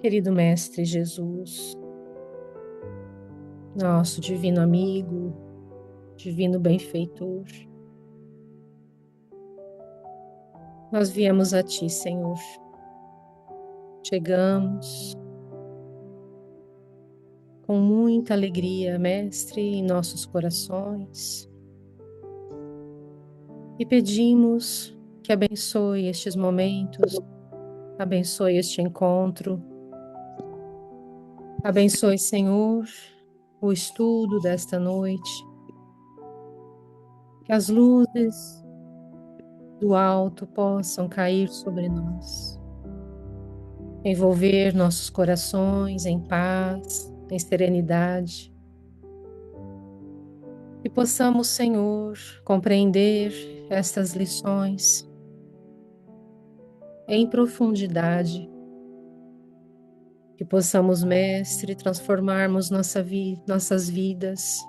Querido Mestre Jesus, nosso divino amigo, divino benfeitor, nós viemos a Ti, Senhor. Chegamos com muita alegria, Mestre, em nossos corações e pedimos que abençoe estes momentos, abençoe este encontro, abençoe, Senhor, o estudo desta noite, que as luzes do alto possam cair sobre nós, envolver nossos corações em paz, em serenidade, e possamos, Senhor, compreender estas lições em profundidade, que possamos, Mestre, transformarmos nossas vidas,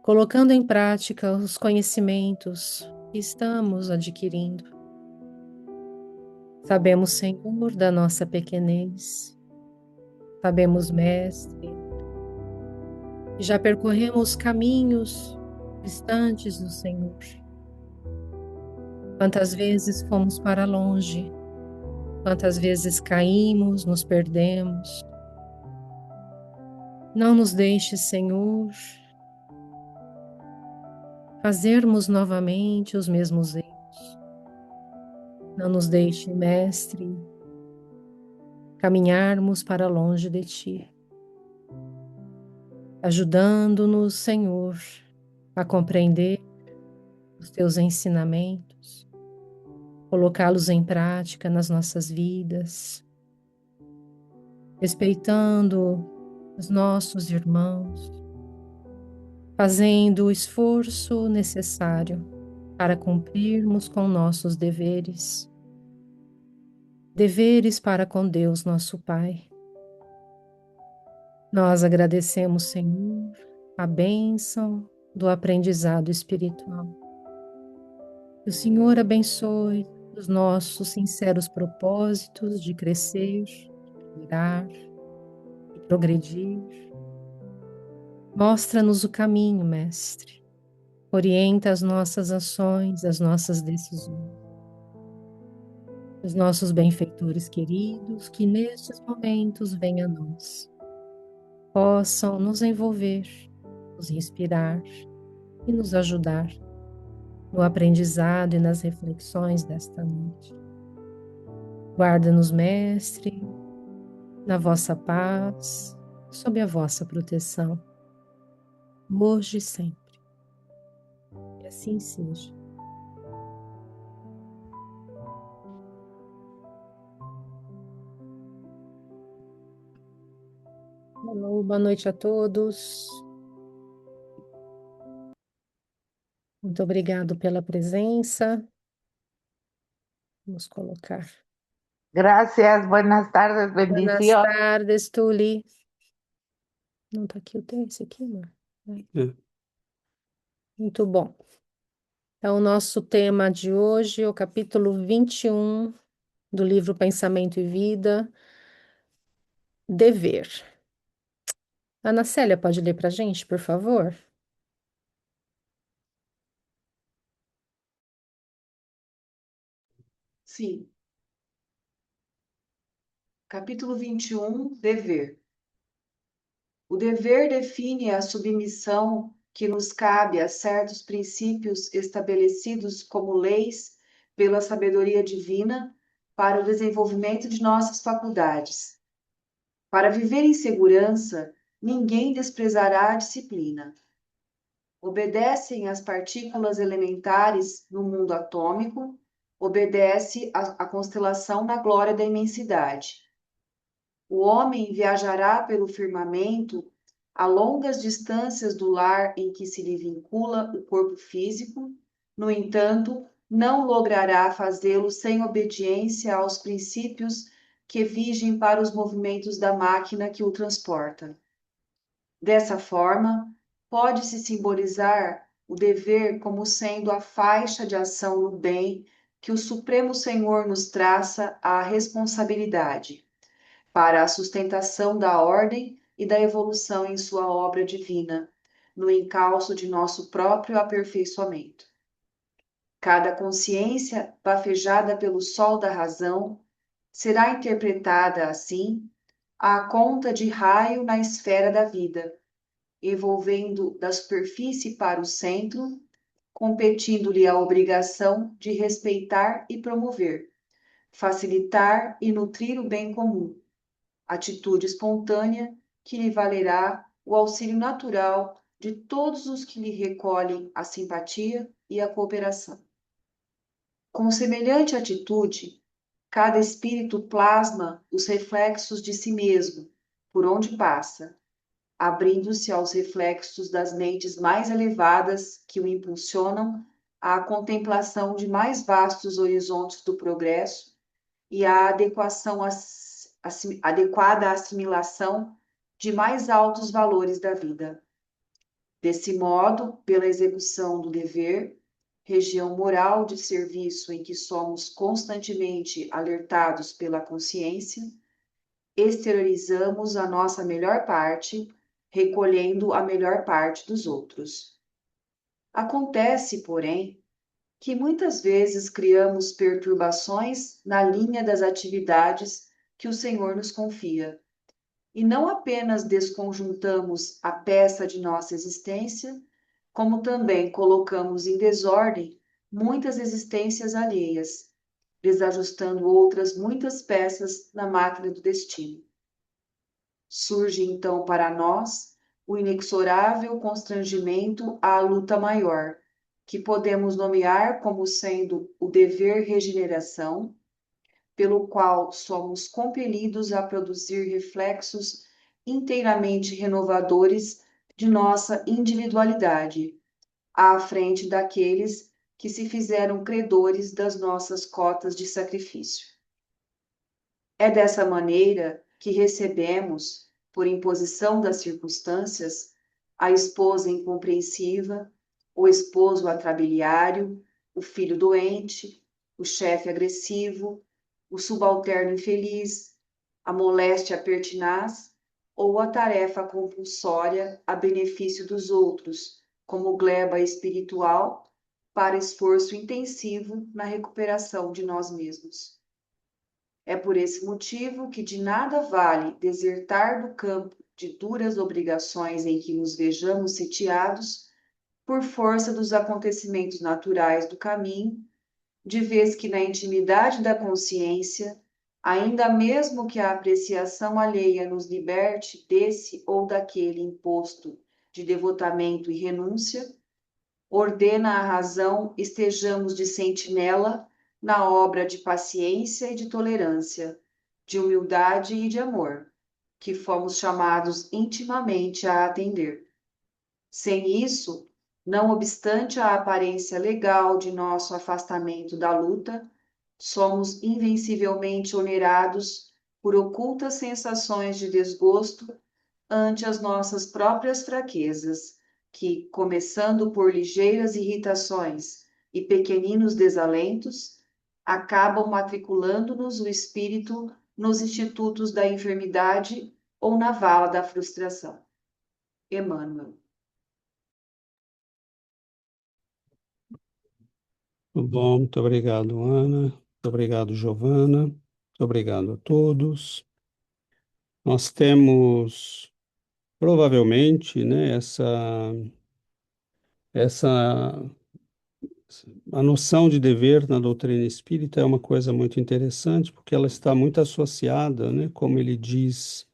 colocando em prática os conhecimentos que estamos adquirindo. Sabemos, Senhor, da nossa pequenez, sabemos, Mestre, que já percorremos caminhos distantes do Senhor. Quantas vezes fomos para longe, quantas vezes caímos, nos perdemos. Não nos deixe, Senhor, fazermos novamente os mesmos erros. Não nos deixe, Mestre, caminharmos para longe de Ti, ajudando-nos, Senhor, a compreender os Teus ensinamentos, colocá-los em prática nas nossas vidas, respeitando os nossos irmãos, fazendo o esforço necessário para cumprirmos com nossos deveres, deveres para com Deus, nosso Pai. Nós agradecemos, Senhor, a bênção do aprendizado espiritual. Que o Senhor abençoe os nossos sinceros propósitos de crescer, de melhorar e progredir. Mostra-nos o caminho, Mestre. Orienta as nossas ações, as nossas decisões. Os nossos benfeitores queridos, que nestes momentos venham a nós, possam nos envolver, nos inspirar e nos ajudar no aprendizado e nas reflexões desta noite. Guarda-nos, Mestre, na vossa paz, sob a vossa proteção, hoje e sempre. Que assim seja. Boa noite a todos. Muito obrigado pela presença. Vamos colocar. Gracias, buenas tardes, Buenas bendición. tardes, Tuli. Não tá aqui o texto aqui, amor? Muito bom. Então, o nosso tema de hoje é o capítulo 21 do livro Pensamento e Vida, Dever. Ana Célia, pode ler para a gente, por favor? Sim. Capítulo 21, Dever. O dever define a submissão que nos cabe a certos princípios estabelecidos como leis pela sabedoria divina para o desenvolvimento de nossas faculdades. Para viver em segurança, ninguém desprezará a disciplina. Obedecem às partículas elementares no mundo atômico, obedece à constelação na glória da imensidade. O homem viajará pelo firmamento a longas distâncias do lar em que se lhe vincula o corpo físico, no entanto, não logrará fazê-lo sem obediência aos princípios que vigem para os movimentos da máquina que o transporta. Dessa forma, pode-se simbolizar o dever como sendo a faixa de ação no bem que o Supremo Senhor nos traça à responsabilidade, para a sustentação da ordem e da evolução em sua obra divina, no encalço de nosso próprio aperfeiçoamento. Cada consciência, bafejada pelo sol da razão, será interpretada assim à conta de raio na esfera da vida, evolvendo da superfície para o centro, competindo-lhe a obrigação de respeitar e promover, facilitar e nutrir o bem comum, atitude espontânea que lhe valerá o auxílio natural de todos os que lhe recolhem a simpatia e a cooperação. Com semelhante atitude, cada espírito plasma os reflexos de si mesmo, por onde passa, abrindo-se aos reflexos das mentes mais elevadas que o impulsionam à contemplação de mais vastos horizontes do progresso e à adequada assimilação de mais altos valores da vida. Desse modo, pela execução do dever, região moral de serviço em que somos constantemente alertados pela consciência, exteriorizamos a nossa melhor parte, recolhendo a melhor parte dos outros. Acontece, porém, que muitas vezes criamos perturbações na linha das atividades que o Senhor nos confia, e não apenas desconjuntamos a peça de nossa existência, como também colocamos em desordem muitas existências alheias, desajustando outras muitas peças na máquina do destino. Surge então para nós o inexorável constrangimento à luta maior, que podemos nomear como sendo o dever regeneração, pelo qual somos compelidos a produzir reflexos inteiramente renovadores de nossa individualidade, à frente daqueles que se fizeram credores das nossas cotas de sacrifício. É dessa maneira que recebemos, por imposição das circunstâncias, a esposa incompreensiva, o esposo atrabiliário, o filho doente, o chefe agressivo, o subalterno infeliz, a moléstia pertinaz ou a tarefa compulsória a benefício dos outros, como gleba espiritual para esforço intensivo na recuperação de nós mesmos. É por esse motivo que de nada vale desertar do campo de duras obrigações em que nos vejamos sitiados por força dos acontecimentos naturais do caminho, de vez que na intimidade da consciência, ainda mesmo que a apreciação alheia nos liberte desse ou daquele imposto de devotamento e renúncia, ordena a razão estejamos de sentinela na obra de paciência e de tolerância, de humildade e de amor, que fomos chamados intimamente a atender. Sem isso, não obstante a aparência legal de nosso afastamento da luta, somos invencivelmente onerados por ocultas sensações de desgosto ante as nossas próprias fraquezas, que, começando por ligeiras irritações e pequeninos desalentos, acabam matriculando-nos o espírito nos institutos da enfermidade ou na vala da frustração. Emmanuel. Muito bom, muito obrigado, Ana. Muito obrigado, Giovana. Muito obrigado a todos. Nós temos, provavelmente, né, essa, a noção de dever na doutrina espírita é uma coisa muito interessante, porque ela está muito associada, né, como ele diz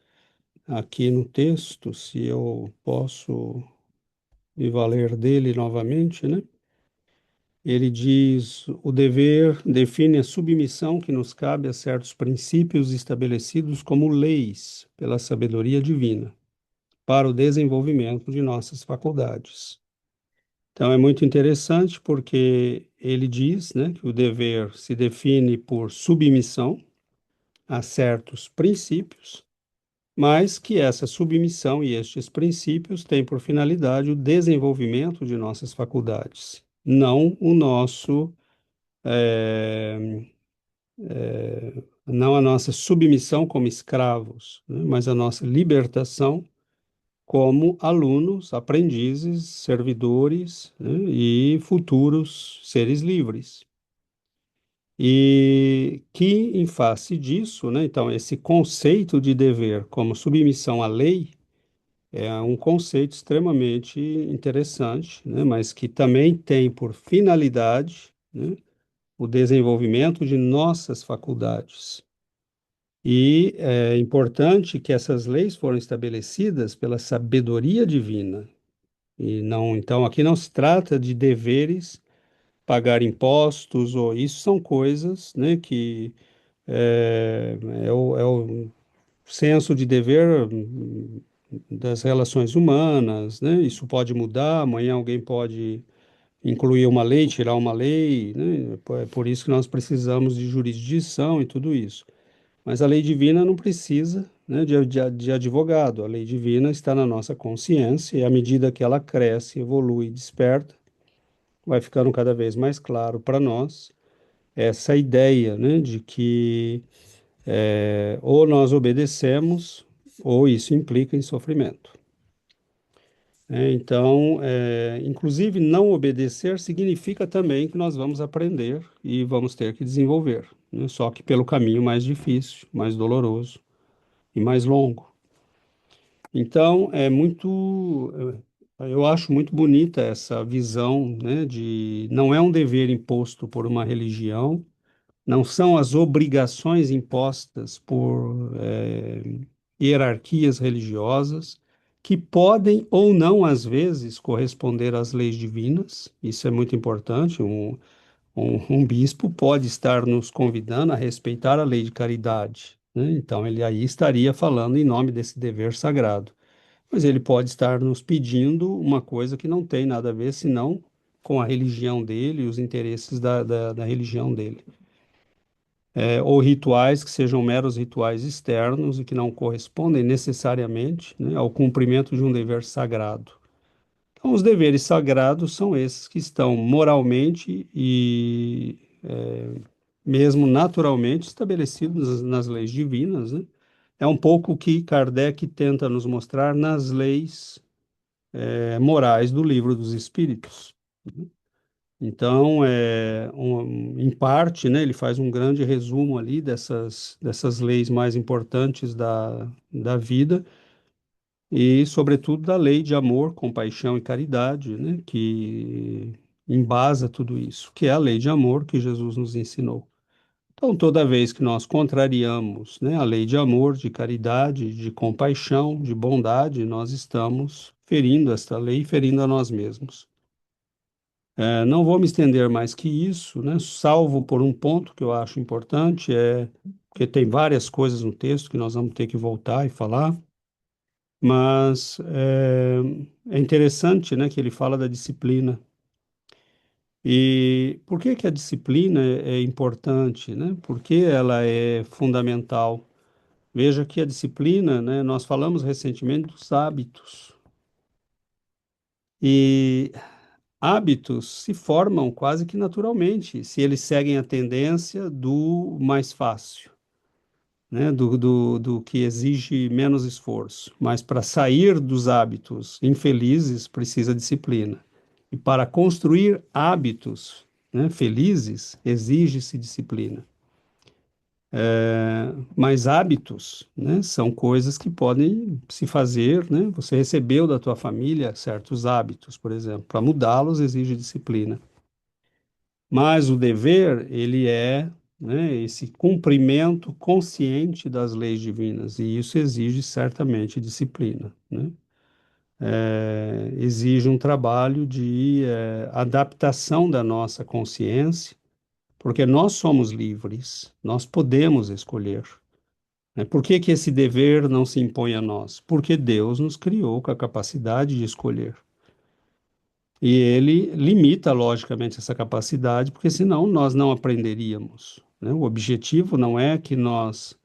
aqui no texto, se eu posso me valer dele novamente, né? Ele diz: o dever define a submissão que nos cabe a certos princípios estabelecidos como leis pela sabedoria divina, para o desenvolvimento de nossas faculdades. Então é muito interessante porque ele diz, né, que o dever se define por submissão a certos princípios, mas que essa submissão e estes princípios têm por finalidade o desenvolvimento de nossas faculdades, não o nosso não a nossa submissão como escravos, né, mas a nossa libertação como alunos, aprendizes, servidores, né, e futuros seres livres. E que, em face disso, né, então, esse conceito de dever como submissão à lei é um conceito extremamente interessante, né, mas que também tem por finalidade, né, o desenvolvimento de nossas faculdades. E é importante que essas leis foram estabelecidas pela sabedoria divina. E não, então, aqui não se trata de deveres, pagar impostos, ou isso são coisas, né, que é o senso de dever das relações humanas, né? Isso pode mudar, amanhã alguém pode incluir uma lei, tirar uma lei, né? É por isso que nós precisamos de jurisdição e tudo isso. Mas a lei divina não precisa, né, de advogado. A lei divina está na nossa consciência e à medida que ela cresce, evolui, desperta, vai ficando cada vez mais claro para nós essa ideia, né, de que ou nós obedecemos ou isso implica em sofrimento. Então, inclusive, não obedecer significa também que nós vamos aprender e vamos ter que desenvolver, né? Só que pelo caminho mais difícil, mais doloroso e mais longo. Então, eu acho muito bonita essa visão, né, de não é um dever imposto por uma religião, não são as obrigações impostas por hierarquias religiosas, que podem ou não, às vezes, corresponder às leis divinas. Isso é muito importante. Um bispo pode estar nos convidando a respeitar a lei de caridade, né? Então, ele aí estaria falando em nome desse dever sagrado. Mas ele pode estar nos pedindo uma coisa que não tem nada a ver, senão com a religião dele e os interesses da religião dele. Ou rituais que sejam meros rituais externos e que não correspondem necessariamente, né, ao cumprimento de um dever sagrado. Então, os deveres sagrados são esses que estão moralmente e mesmo naturalmente estabelecidos nas leis divinas, né? É um pouco o que Kardec tenta nos mostrar nas leis morais do Livro dos Espíritos. Então, em parte, né, ele faz um grande resumo ali dessas leis mais importantes da vida e, sobretudo, da lei de amor, compaixão e caridade, né, que embasa tudo isso, que é a lei de amor que Jesus nos ensinou. Então, toda vez que nós contrariamos, né, a lei de amor, de caridade, de compaixão, de bondade, nós estamos ferindo esta lei, ferindo a nós mesmos. Não vou me estender mais que isso, né? Salvo por um ponto que eu acho importante, porque tem várias coisas no texto que nós vamos ter que voltar e falar, mas é interessante, né, que ele fala da disciplina. E por que que a disciplina é importante, né? Por que ela é fundamental? Veja que a disciplina, né, nós falamos recentemente dos hábitos. E hábitos se formam quase que naturalmente, se eles seguem a tendência do mais fácil, né? Do que exige menos esforço. Mas para sair dos hábitos infelizes, precisa disciplina. E para construir hábitos, né, felizes, exige-se disciplina. Mas hábitos, né, são coisas que podem se fazer, né? Você recebeu da tua família certos hábitos, por exemplo. Para mudá-los exige disciplina. Mas o dever, ele é, né, esse cumprimento consciente das leis divinas, e isso exige certamente disciplina, né? Exige um trabalho de adaptação da nossa consciência, porque nós somos livres, nós podemos escolher, né? Por que que esse dever não se impõe a nós? Porque Deus nos criou com a capacidade de escolher. E ele limita, logicamente, essa capacidade, porque senão nós não aprenderíamos, né? O objetivo não é que nós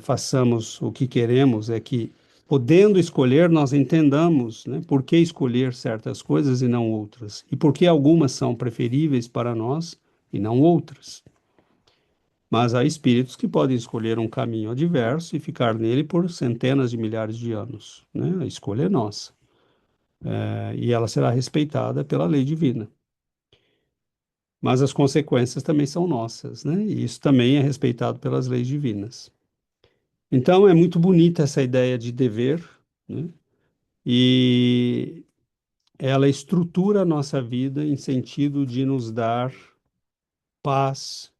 façamos o que queremos, é que, podendo escolher, nós entendamos, né, por que escolher certas coisas e não outras, e por que algumas são preferíveis para nós e não outras. Mas há espíritos que podem escolher um caminho adverso e ficar nele por centenas de milhares de anos, né? A escolha é nossa. E ela será respeitada pela lei divina. Mas as consequências também são nossas, né? E isso também é respeitado pelas leis divinas. Então é muito bonita essa ideia de dever, né? E ela estrutura a nossa vida em sentido de nos dar paz,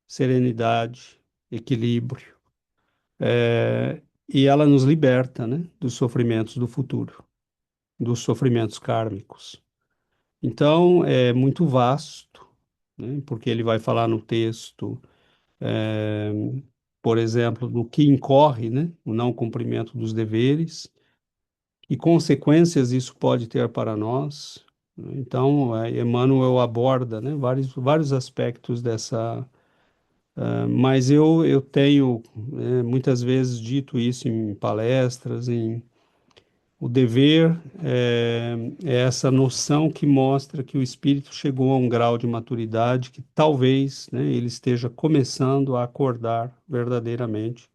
serenidade, equilíbrio, e ela nos liberta, né, dos sofrimentos do futuro, dos sofrimentos kármicos. Então é muito vasto, né, porque ele vai falar no texto, é, por exemplo, do que incorre, né, o não cumprimento dos deveres e consequências isso pode ter para nós. Então, Emmanuel aborda, né, vários aspectos dessa. Mas eu tenho, muitas vezes dito isso em palestras, o dever é essa noção que mostra que o espírito chegou a um grau de maturidade que talvez, né, ele esteja começando a acordar verdadeiramente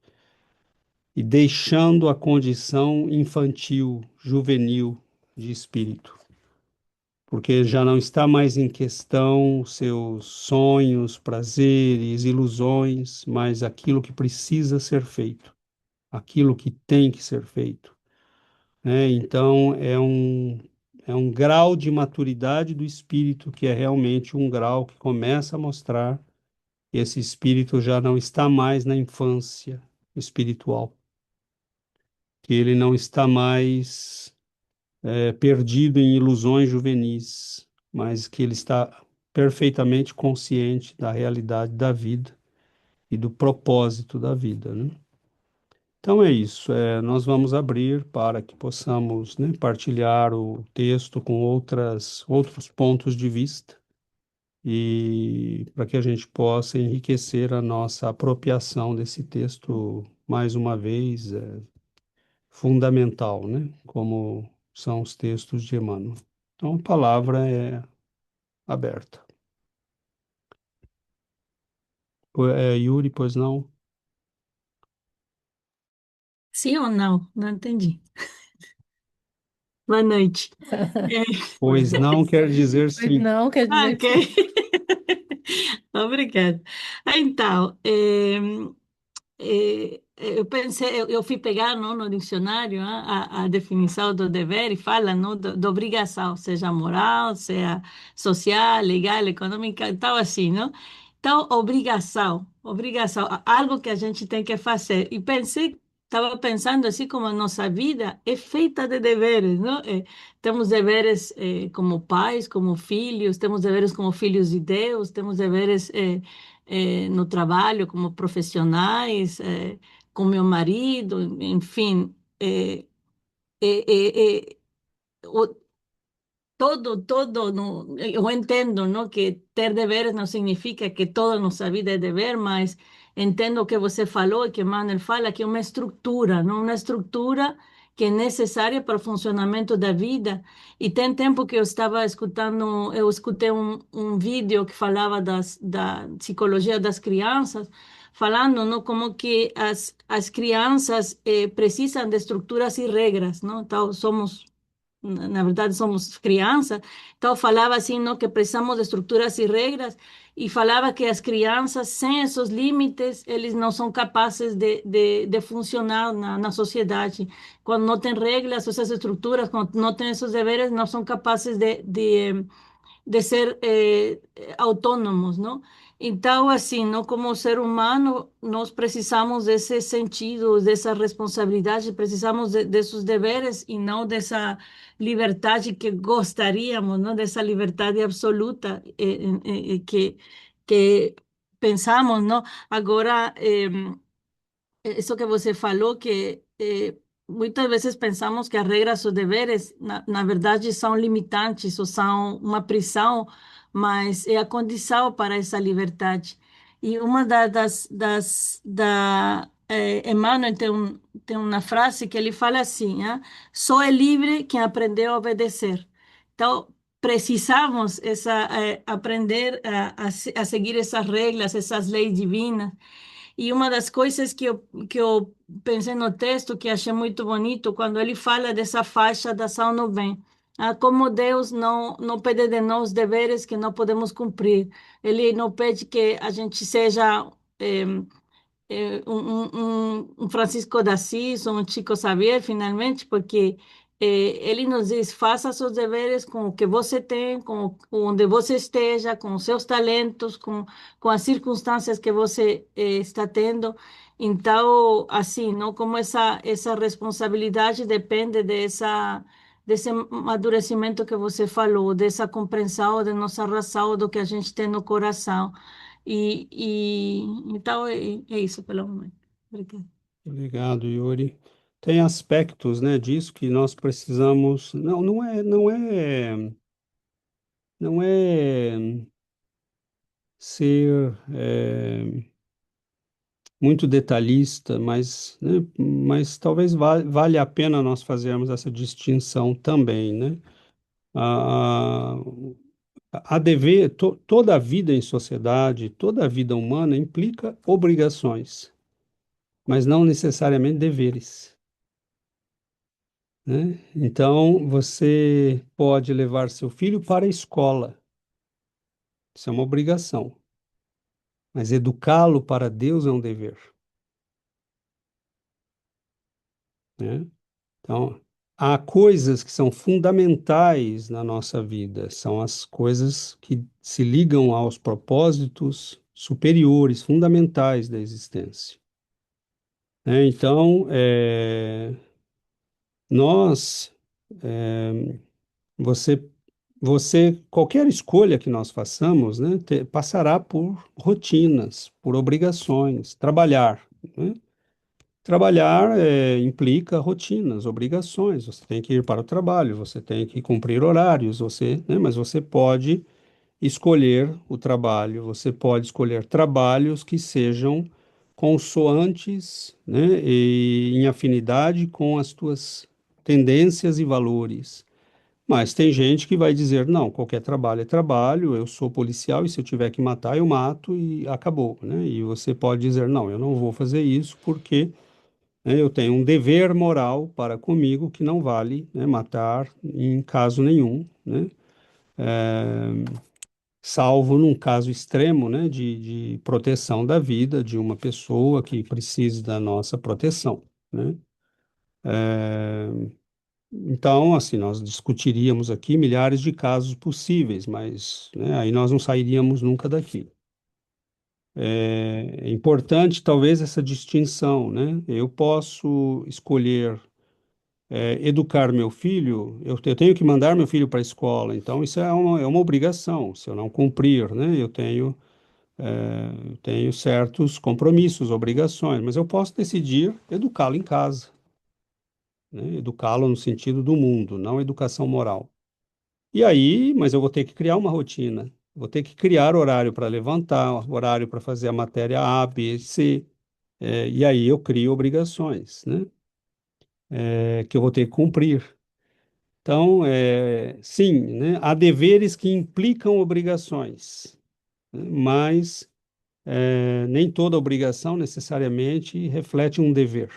e deixando a condição infantil, juvenil de espírito, porque já não está mais em questão seus sonhos, prazeres, ilusões, mas aquilo que precisa ser feito, aquilo que tem que ser feito, né? Então é um grau de maturidade do espírito que é realmente um grau que começa a mostrar que esse espírito já não está mais na infância espiritual, que ele não está mais perdido em ilusões juvenis, mas que ele está perfeitamente consciente da realidade da vida e do propósito da vida, né? Então é isso, nós vamos abrir para que possamos, né, partilhar o texto com outros pontos de vista e para que a gente possa enriquecer a nossa apropriação desse texto, mais uma vez, fundamental, né? Como são os textos de Emmanuel. Então, a palavra é aberta. Yuri, pois não? Sim ou não? Não entendi. Boa noite. É, Pois não quer dizer Pois sim. não, quer dizer ok. sim. Obrigada. Então, eu pensei, eu fui pegar no dicionário a definição do dever e fala da obrigação, seja moral, seja social, legal, econômica, tal assim, não? Então, obrigação, algo que a gente tem que fazer. E pensei, estava pensando assim como a nossa vida é feita de deveres, não? Temos deveres como pais, como filhos, temos deveres como filhos de Deus, temos deveres no trabalho, como profissionais, com meu marido, enfim. O, todo, no, eu entendo, não, que ter deveres não significa que toda nossa vida é dever, mas entendo o que você falou e que Manuel fala, que é uma estrutura, não uma estrutura que é necessária para o funcionamento da vida. E tem tempo que eu estava escutando, eu escutei um vídeo que falava da psicologia das crianças, falando, não, como que as crianças precisam de estruturas e regras, não? Então, na verdade somos crianças, então falava assim, não, que precisamos de estruturas e regras, e falava que as crianças, sem esses limites, eles não são capazes de funcionar na sociedade. Quando não tem regras, essas estruturas, quando não tem esses deveres, não são capazes de ser autônomos, não? Então, assim, não, como ser humano, nós precisamos desse sentido, dessa responsabilidade, precisamos desses deveres e não dessa liberdade que gostaríamos, não? Dessa liberdade absoluta que pensamos, não? Agora, isso que você falou, que muitas vezes pensamos que as regras ou deveres, na verdade, são limitantes ou são uma prisão, mas é a condição para essa liberdade. E uma Emmanuel tem uma frase que ele fala assim, só é livre quem aprendeu a obedecer. Então, precisamos aprender a seguir essas regras, essas leis divinas. E uma das coisas que eu pensei no texto, que achei muito bonito, quando ele fala dessa faixa da ação no bem. Como Deus não pede de nós deveres que não podemos cumprir. Ele não pede que a gente seja um Francisco de Assis, um Chico Xavier, finalmente, porque ele nos diz, faça seus deveres com o que você tem, com onde você esteja, com os seus talentos, com as circunstâncias que você está tendo. Então, assim, não como essa responsabilidade depende desse amadurecimento que você falou, dessa compreensão da nossa razão, do que a gente tem no coração. Então é isso pelo momento. Obrigada. Obrigado, Yuri. Tem aspectos, né, disso que nós precisamos. Não é ser muito detalhista, mas, né, mas talvez valha a pena nós fazermos essa distinção também, né? A, toda a vida em sociedade, toda a vida humana implica obrigações, mas não necessariamente deveres, né? Então, você pode levar seu filho para a escola, isso é uma obrigação, mas educá-lo para Deus é um dever, né? Então, há coisas que são fundamentais na nossa vida, são as coisas que se ligam aos propósitos superiores, fundamentais da existência, né? Então, nós, você, qualquer escolha que nós façamos, né, passará por rotinas, por obrigações, trabalhar, né? Trabalhar implica rotinas, obrigações. Você tem que ir para o trabalho, você tem que cumprir horários, né, mas você pode escolher o trabalho, você pode escolher trabalhos que sejam consoantes, né, e em afinidade com as tuas tendências e valores. Mas tem gente que vai dizer, não, qualquer trabalho é trabalho, eu sou policial e se eu tiver que matar, eu mato e acabou, né? E você pode dizer, não, eu não vou fazer isso porque, né, eu tenho um dever moral para comigo que não vale, né, matar em caso nenhum, né? Salvo num caso extremo, né, de proteção da vida de uma pessoa que precise da nossa proteção, né? Então, assim, nós discutiríamos aqui milhares de casos possíveis, mas, né, aí nós não sairíamos nunca daqui. É importante, talvez, essa distinção, né? Eu posso escolher educar meu filho, eu tenho que mandar meu filho para a escola, então isso é uma obrigação. Se eu não cumprir, né, eu tenho certos compromissos, obrigações, mas eu posso decidir educá-lo em casa, né? Educá-lo no sentido do mundo, não educação moral. E aí, mas eu vou ter que criar uma rotina, vou ter que criar horário para levantar, horário para fazer a matéria A, B, C, e aí eu crio obrigações, né? Que eu vou ter que cumprir. Então, sim, né? Há deveres que implicam obrigações, né? Mas nem toda obrigação necessariamente reflete um dever,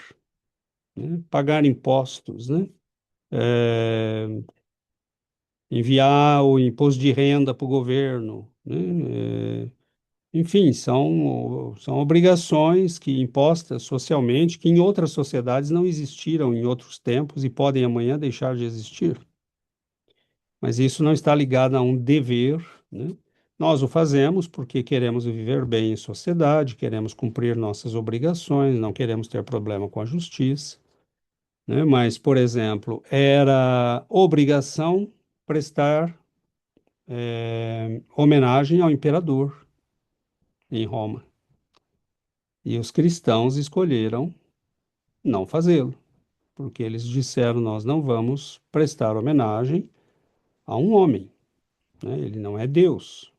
né? Pagar impostos, né? É, enviar o imposto de renda para o governo, né? Enfim, são obrigações que impostas socialmente, que em outras sociedades não existiram em outros tempos e podem amanhã deixar de existir. Mas isso não está ligado a um dever, né? Nós o fazemos porque queremos viver bem em sociedade, queremos cumprir nossas obrigações, não queremos ter problema com a justiça, né? Mas, por exemplo, era obrigação prestar homenagem ao imperador em Roma. E os cristãos escolheram não fazê-lo, porque eles disseram: nós não vamos prestar homenagem a um homem, né? Ele não é Deus.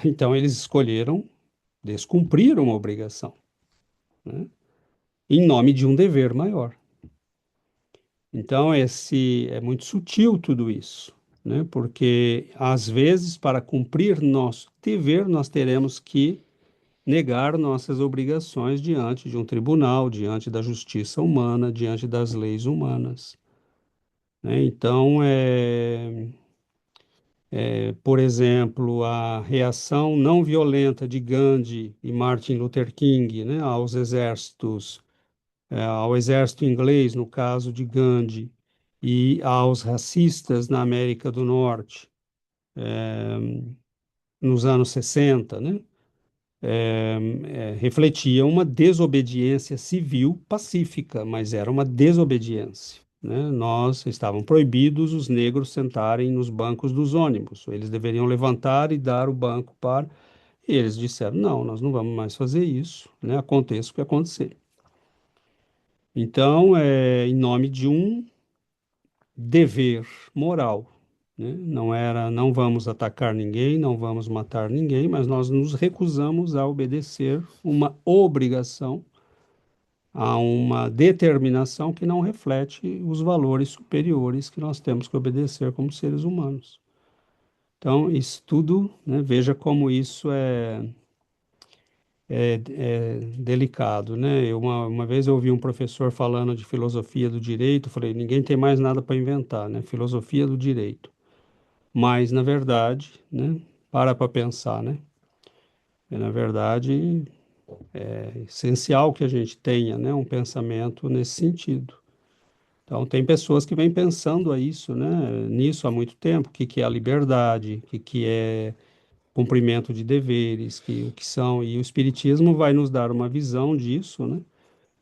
Então eles escolheram descumprir uma obrigação, né? Em nome de um dever maior. Então esse é muito sutil tudo isso, né? Porque, às vezes, para cumprir nosso dever, nós teremos que negar nossas obrigações diante de um tribunal, diante da justiça humana, diante das leis humanas, né? Então, por exemplo, a reação não violenta de Gandhi e Martin Luther King, né, ao exército inglês, no caso de Gandhi, e aos racistas na América do Norte, nos anos 60, né, refletia uma desobediência civil pacífica, mas era uma desobediência, né? Estavam proibidos os negros sentarem nos bancos dos ônibus. Eles deveriam levantar e dar o banco para. E eles disseram: não, nós não vamos mais fazer isso, né? Aconteça o que acontecer. Então, em nome de um dever moral, né? Não era, não vamos atacar ninguém, não vamos matar ninguém, mas nós nos recusamos a obedecer uma obrigação, a uma determinação que não reflete os valores superiores que nós temos que obedecer como seres humanos. Então, isso tudo, né, veja como isso é delicado, né? Uma vez eu ouvi um professor falando de filosofia do direito, falei, ninguém tem mais nada para inventar, né? Filosofia do direito. Mas, na verdade, né, para pensar, né? Na verdade, é essencial que a gente tenha, né, um pensamento nesse sentido. Então, tem pessoas que vêm pensando nisso há muito tempo, o que que é a liberdade, o que que é cumprimento de deveres, o que são, e o Espiritismo vai nos dar uma visão disso, né?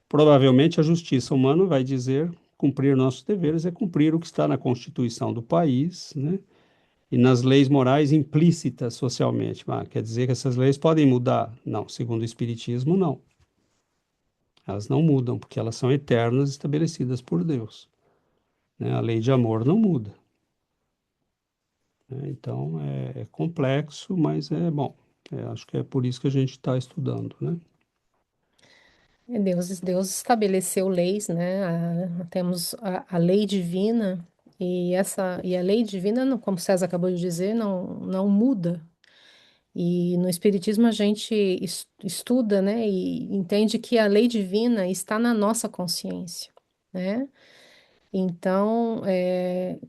Provavelmente a justiça humana vai dizer cumprir nossos deveres é cumprir o que está na Constituição do país, né? E nas leis morais implícitas socialmente. Quer dizer que essas leis podem mudar? Não, segundo o Espiritismo, não. Elas não mudam, porque elas são eternas, estabelecidas por Deus, né? A lei de amor não muda, né? Então, é complexo, mas é bom. Acho que é por isso que a gente está estudando, né? Deus estabeleceu leis, né? Temos a lei divina e a lei divina, como César acabou de dizer, não muda. E no Espiritismo a gente estuda, né? E entende que a lei divina está na nossa consciência, né? Então,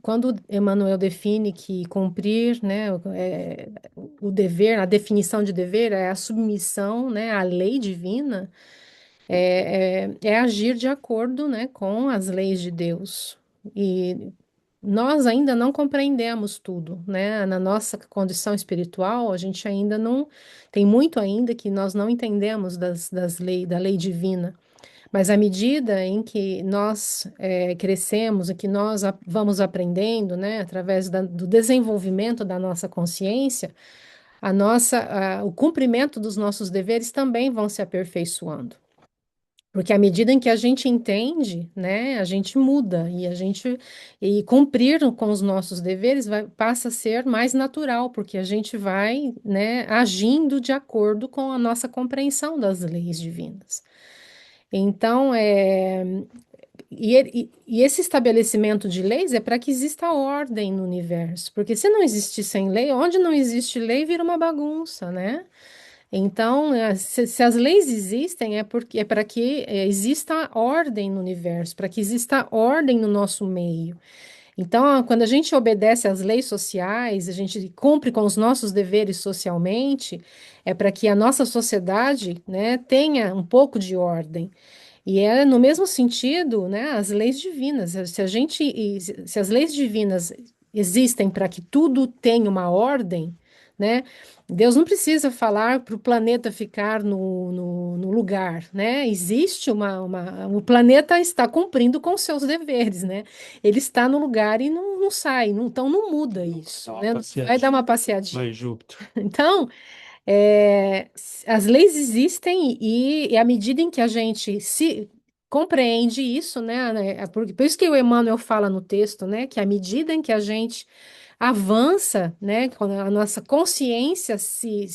quando Emmanuel define que cumprir, né, o dever, a definição de dever é a submissão, né, à lei divina, é agir de acordo, né, com as leis de Deus. E nós ainda não compreendemos tudo, né? Na nossa condição espiritual, a gente ainda não tem muito ainda que nós não entendemos das leis, da lei divina. Mas à medida em que nós crescemos, em que nós vamos aprendendo, né, através do desenvolvimento da nossa consciência, o cumprimento dos nossos deveres também vão se aperfeiçoando. Porque à medida em que a gente entende, né, a gente muda e cumprir com os nossos deveres passa a ser mais natural, porque a gente vai, né, agindo de acordo com a nossa compreensão das leis divinas. Então, e esse estabelecimento de leis é para que exista ordem no universo, porque se não existisse lei, onde não existe lei vira uma bagunça, né? Então, se as leis existem, é porque é para que exista ordem no universo, para que exista ordem no nosso meio. Então, quando a gente obedece às leis sociais, a gente cumpre com os nossos deveres socialmente, é para que a nossa sociedade, né, tenha um pouco de ordem. E é no mesmo sentido, né, as leis divinas. Se as leis divinas existem para que tudo tenha uma ordem, né, Deus não precisa falar para o planeta ficar no lugar, né? Existe o planeta está cumprindo com seus deveres, né? Ele está no lugar e não sai, então não muda isso, né? Vai dar uma passeadinha. Vai, Júpiter. Então, as leis existem e à medida em que a gente se compreende isso, né, por isso que o Emmanuel fala no texto, né, que à medida em que a gente avança, né, quando a nossa consciência se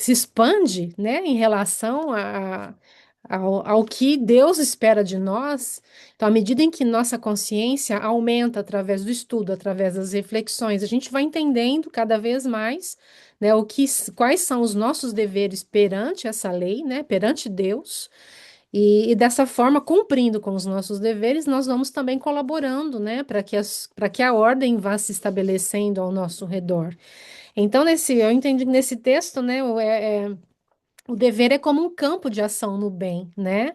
expande, né, em relação ao que Deus espera de nós. Então, à medida em que nossa consciência aumenta através do estudo, através das reflexões, a gente vai entendendo cada vez mais, né, quais são os nossos deveres perante essa lei, né, perante Deus. E dessa forma, cumprindo com os nossos deveres, nós vamos também colaborando, né, para que a ordem vá se estabelecendo ao nosso redor. Então, eu entendi que nesse texto, né, o dever é como um campo de ação no bem, né?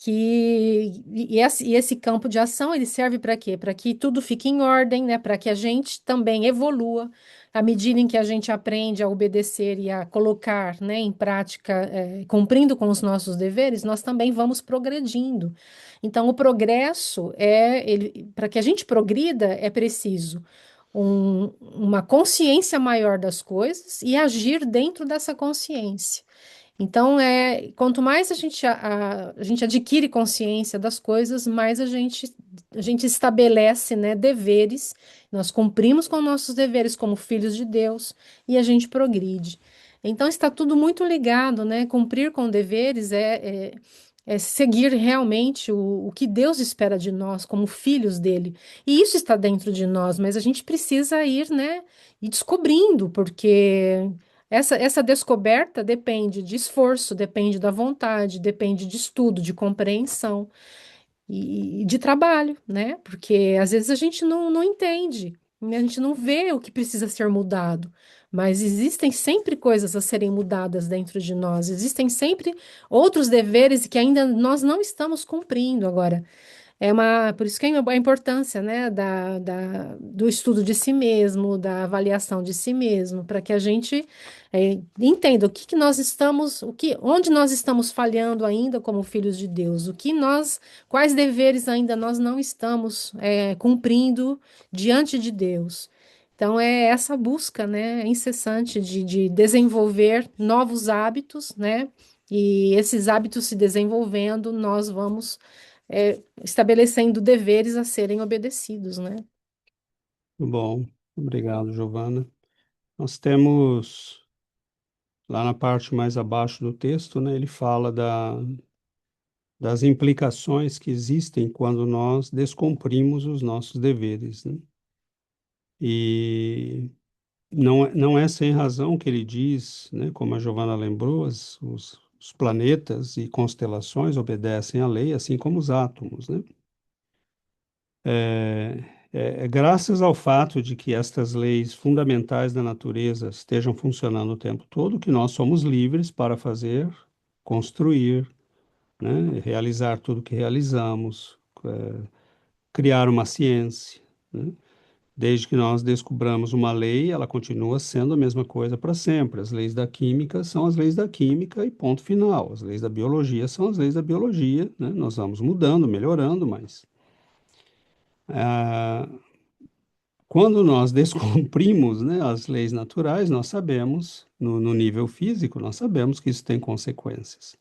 E esse campo de ação ele serve para quê? Para que tudo fique em ordem, né? Para que a gente também evolua à medida em que a gente aprende a obedecer e a colocar, né, em prática, cumprindo com os nossos deveres, nós também vamos progredindo. Então, o progresso para que a gente progrida, é preciso uma consciência maior das coisas e agir dentro dessa consciência. Então, quanto mais a gente adquire consciência das coisas, mais a gente estabelece, né, deveres, nós cumprimos com nossos deveres como filhos de Deus e a gente progride. Então, está tudo muito ligado, né? Cumprir com deveres é seguir realmente o que Deus espera de nós como filhos dele. E isso está dentro de nós, mas a gente precisa ir, né, ir descobrindo, porque essa descoberta depende de esforço, depende da vontade, depende de estudo, de compreensão e de trabalho, né? Porque às vezes a gente não entende, né? A gente não vê o que precisa ser mudado, mas existem sempre coisas a serem mudadas dentro de nós, existem sempre outros deveres que ainda nós não estamos cumprindo. Agora, por isso que é a importância, né, do estudo de si mesmo, da avaliação de si mesmo, para que a gente entenda o que nós estamos, onde nós estamos falhando ainda como filhos de Deus, quais deveres ainda nós não estamos cumprindo diante de Deus. Então, é essa busca, né, incessante de desenvolver novos hábitos, né, e esses hábitos se desenvolvendo, nós vamos estabelecendo deveres a serem obedecidos, né? Bom, obrigado, Giovana. Nós temos lá na parte mais abaixo do texto, né, ele fala das implicações que existem quando nós descumprimos os nossos deveres, né? E não é sem razão que ele diz, né, como a Giovana lembrou, os planetas e constelações obedecem à lei, assim como os átomos, né? É graças ao fato de que estas leis fundamentais da natureza estejam funcionando o tempo todo que nós somos livres para fazer, construir, né, realizar tudo que realizamos, criar uma ciência, né? Desde que nós descobramos uma lei, ela continua sendo a mesma coisa para sempre. As leis da química são as leis da química e ponto final. As leis da biologia são as leis da biologia, né? Nós vamos mudando, melhorando, mas ah, quando nós descumprimos, né, as leis naturais, nós sabemos, no nível físico, nós sabemos que isso tem consequências.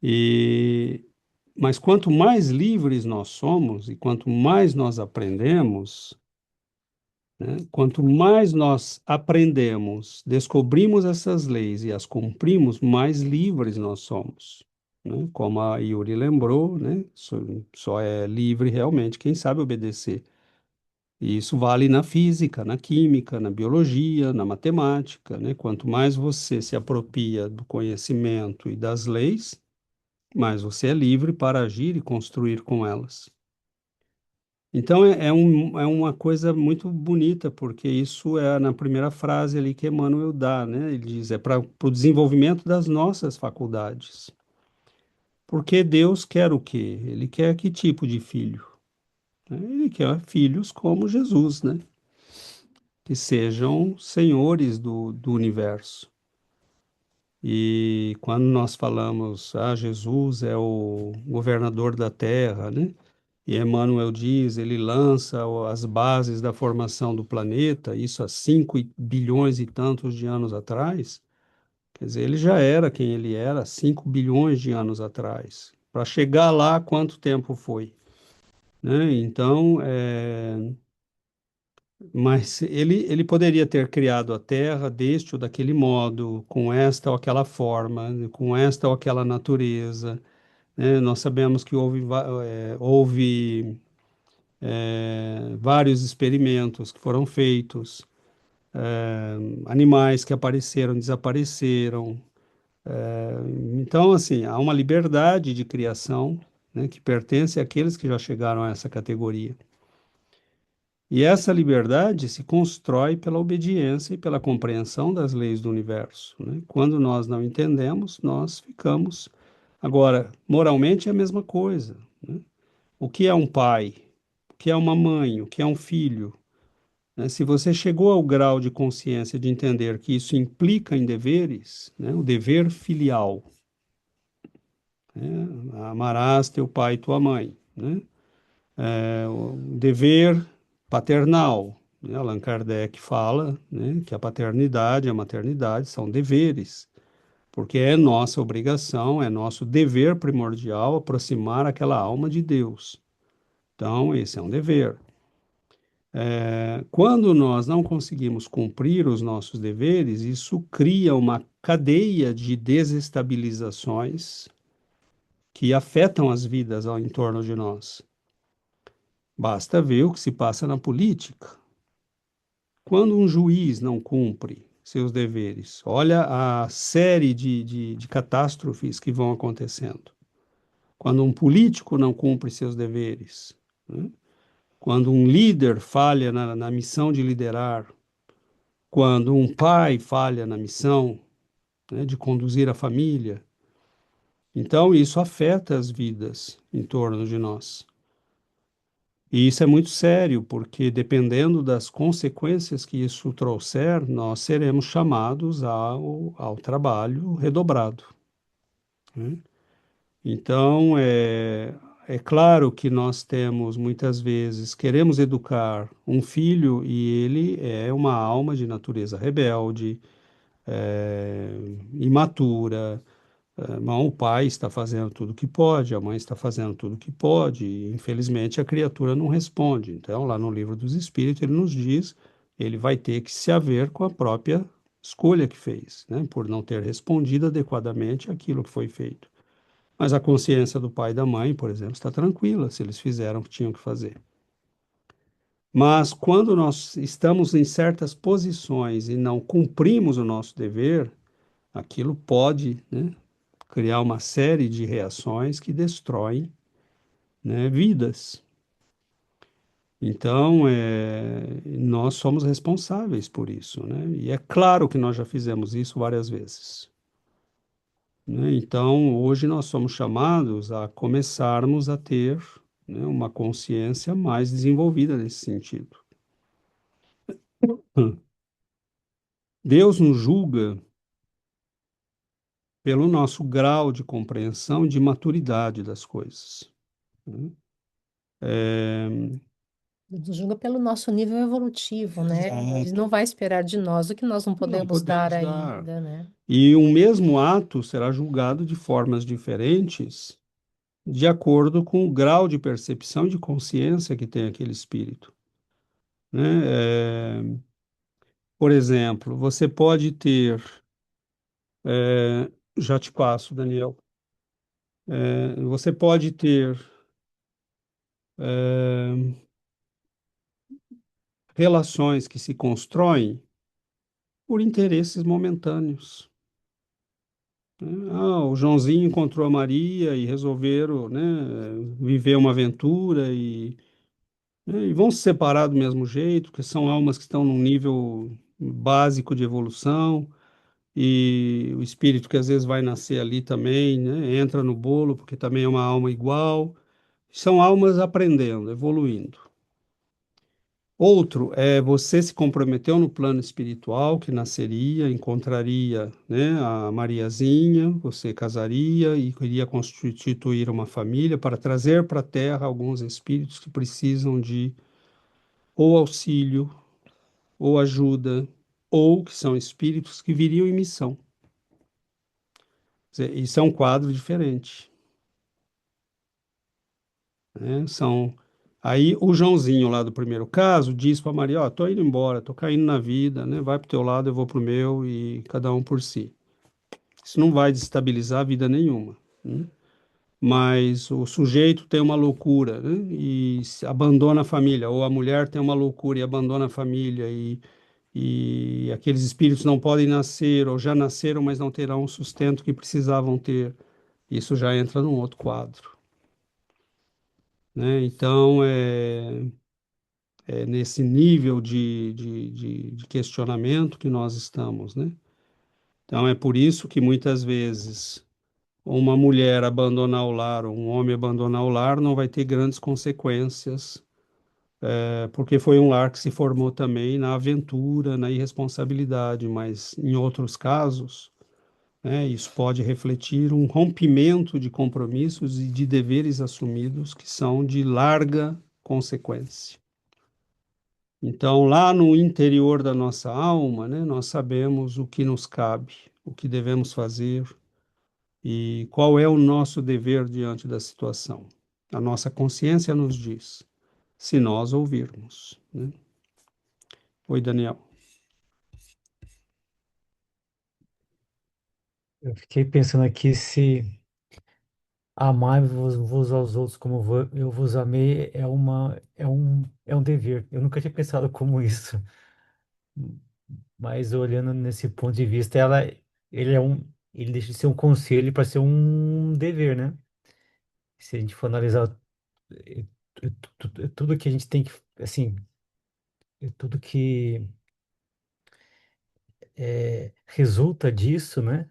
E mas quanto mais livres nós somos e quanto mais nós aprendemos, né, quanto mais nós aprendemos, descobrimos essas leis e as cumprimos, mais livres nós somos, né? Como a Yuri lembrou, né, só é livre realmente quem sabe obedecer. E isso vale na física, na química, na biologia, na matemática, né? Quanto mais você se apropria do conhecimento e das leis, mais você é livre para agir e construir com elas. Então é uma coisa muito bonita, porque isso é na primeira frase ali que Emmanuel dá, né? Ele diz, é para o desenvolvimento das nossas faculdades. Porque Deus quer o quê? Ele quer que tipo de filho? Né? Ele quer filhos como Jesus, né? Que sejam senhores do universo. E quando nós falamos, Jesus é o governador da terra, né? E Emmanuel diz, ele lança as bases da formação do planeta, isso há 5 bilhões e tantos de anos atrás. Quer dizer, ele já era quem ele era 5 bilhões de anos atrás. Para chegar lá, quanto tempo foi? Né? Então, Mas ele poderia ter criado a Terra deste ou daquele modo, com esta ou aquela forma, com esta ou aquela natureza, né? Nós sabemos que houve vários experimentos que foram feitos, animais que apareceram, desapareceram. Então, assim, há uma liberdade de criação, né, que pertence àqueles que já chegaram a essa categoria. E essa liberdade se constrói pela obediência e pela compreensão das leis do universo, né? Quando nós não entendemos, nós ficamos. Agora, moralmente é a mesma coisa, né? O que é um pai? O que é uma mãe? O que é um filho? Né? Se você chegou ao grau de consciência de entender que isso implica em deveres, né? O dever filial, né? Amarás teu pai e tua mãe, né? O dever paternal, né? Allan Kardec fala, né, que a paternidade e a maternidade são deveres, porque é nossa obrigação, é nosso dever primordial aproximar aquela alma de Deus. Então, esse é um dever. Quando nós não conseguimos cumprir os nossos deveres, isso cria uma cadeia de desestabilizações que afetam as vidas ao entorno de nós. Basta ver o que se passa na política. Quando um juiz não cumpre seus deveres, olha a série de catástrofes que vão acontecendo. Quando um político não cumpre seus deveres, né? Quando um líder falha na missão de liderar, quando um pai falha na missão, né, de conduzir a família, então isso afeta as vidas em torno de nós. E isso é muito sério, porque dependendo das consequências que isso trouxer, nós seremos chamados ao trabalho redobrado, né? Então, é claro que nós temos, muitas vezes, queremos educar um filho e ele é uma alma de natureza rebelde, imatura. Não, o pai está fazendo tudo o que pode, a mãe está fazendo tudo o que pode, e infelizmente a criatura não responde. Então, lá no Livro dos Espíritos, ele nos diz, ele vai ter que se haver com a própria escolha que fez, né, por não ter respondido adequadamente aquilo que foi feito. Mas a consciência do pai e da mãe, por exemplo, está tranquila se eles fizeram o que tinham que fazer. Mas quando nós estamos em certas posições e não cumprimos o nosso dever, aquilo pode, né, criar uma série de reações que destroem, né, vidas. Então, nós somos responsáveis por isso, né? E é claro que nós já fizemos isso várias vezes, né? Então, hoje nós somos chamados a começarmos a ter, né, uma consciência mais desenvolvida nesse sentido. Deus nos julga pelo nosso grau de compreensão e de maturidade das coisas, né? Nos julga pelo nosso nível evolutivo, né? Ele Exato. não vai esperar de nós o que nós não Não podemos dar podemos dar. ainda, né? E um mesmo ato será julgado de formas diferentes, de acordo com o grau de percepção e de consciência que tem aquele espírito, né? Por exemplo, você pode ter, já te passo, Daniel, você pode ter é, relações que se constroem por interesses momentâneos, né? Ah, o Joãozinho encontrou a Maria e resolveram, né, viver uma aventura e vão se separar do mesmo jeito, porque são almas que estão num nível básico de evolução, e o espírito que às vezes vai nascer ali também, né, entra no bolo, porque também é uma alma igual. São almas aprendendo, evoluindo. Outro é você se comprometeu no plano espiritual, que nasceria, encontraria, né, a Mariazinha, você casaria e iria constituir uma família para trazer para a Terra alguns espíritos que precisam de ou auxílio, ou ajuda, ou que são espíritos que viriam em missão. Quer dizer, isso é um quadro diferente, né? São Aí o Joãozinho lá do primeiro caso diz para Maria, ó, tô indo embora, tô caindo na vida, né? Vai pro teu lado, eu vou pro meu e cada um por si. Isso não vai desestabilizar a vida nenhuma, né? Mas o sujeito tem uma loucura, né? Abandona a família, ou a mulher tem uma loucura e abandona a família, e aqueles espíritos não podem nascer, ou já nasceram, mas não terão o sustento que precisavam ter. Isso já entra num outro quadro, né? Então, é nesse nível de questionamento que nós estamos, né? Então, é por isso que muitas vezes uma mulher abandonar o lar, ou um homem abandonar o lar, não vai ter grandes consequências, porque foi um lar que se formou também na aventura, na irresponsabilidade, mas em outros casos, né, isso pode refletir um rompimento de compromissos e de deveres assumidos que são de larga consequência. Então, lá no interior da nossa alma, né, nós sabemos o que nos cabe, o que devemos fazer e qual é o nosso dever diante da situação. A nossa consciência nos diz, se nós ouvirmos, né? Oi, Daniel. Eu fiquei pensando aqui se amai-vos aos outros como eu vos amei é um dever. Eu nunca tinha pensado como isso, mas olhando nesse ponto de vista, ele deixa de ser um conselho para ser um dever, né? Se a gente for analisar é, tudo que a gente tem que, assim, tudo que resulta disso, né?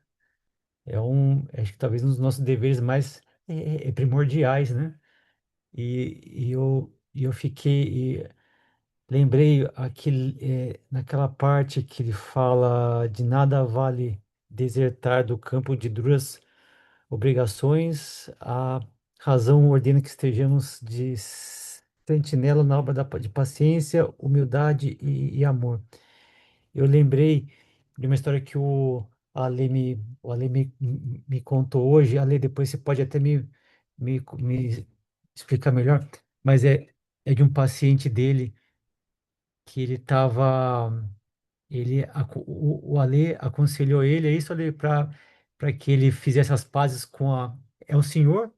Acho que talvez um dos nossos deveres mais primordiais, né? E eu lembrei naquela parte que ele fala de nada vale desertar do campo de duras obrigações, a razão ordena que estejamos de sentinela na obra de paciência, humildade e amor. Eu lembrei de uma história que o Ale me contou hoje. Ale, depois você pode até me explicar melhor, mas é de um paciente dele que ele estava. O Ale aconselhou ele, é isso, Ale, para que ele fizesse as pazes com a. É o senhor,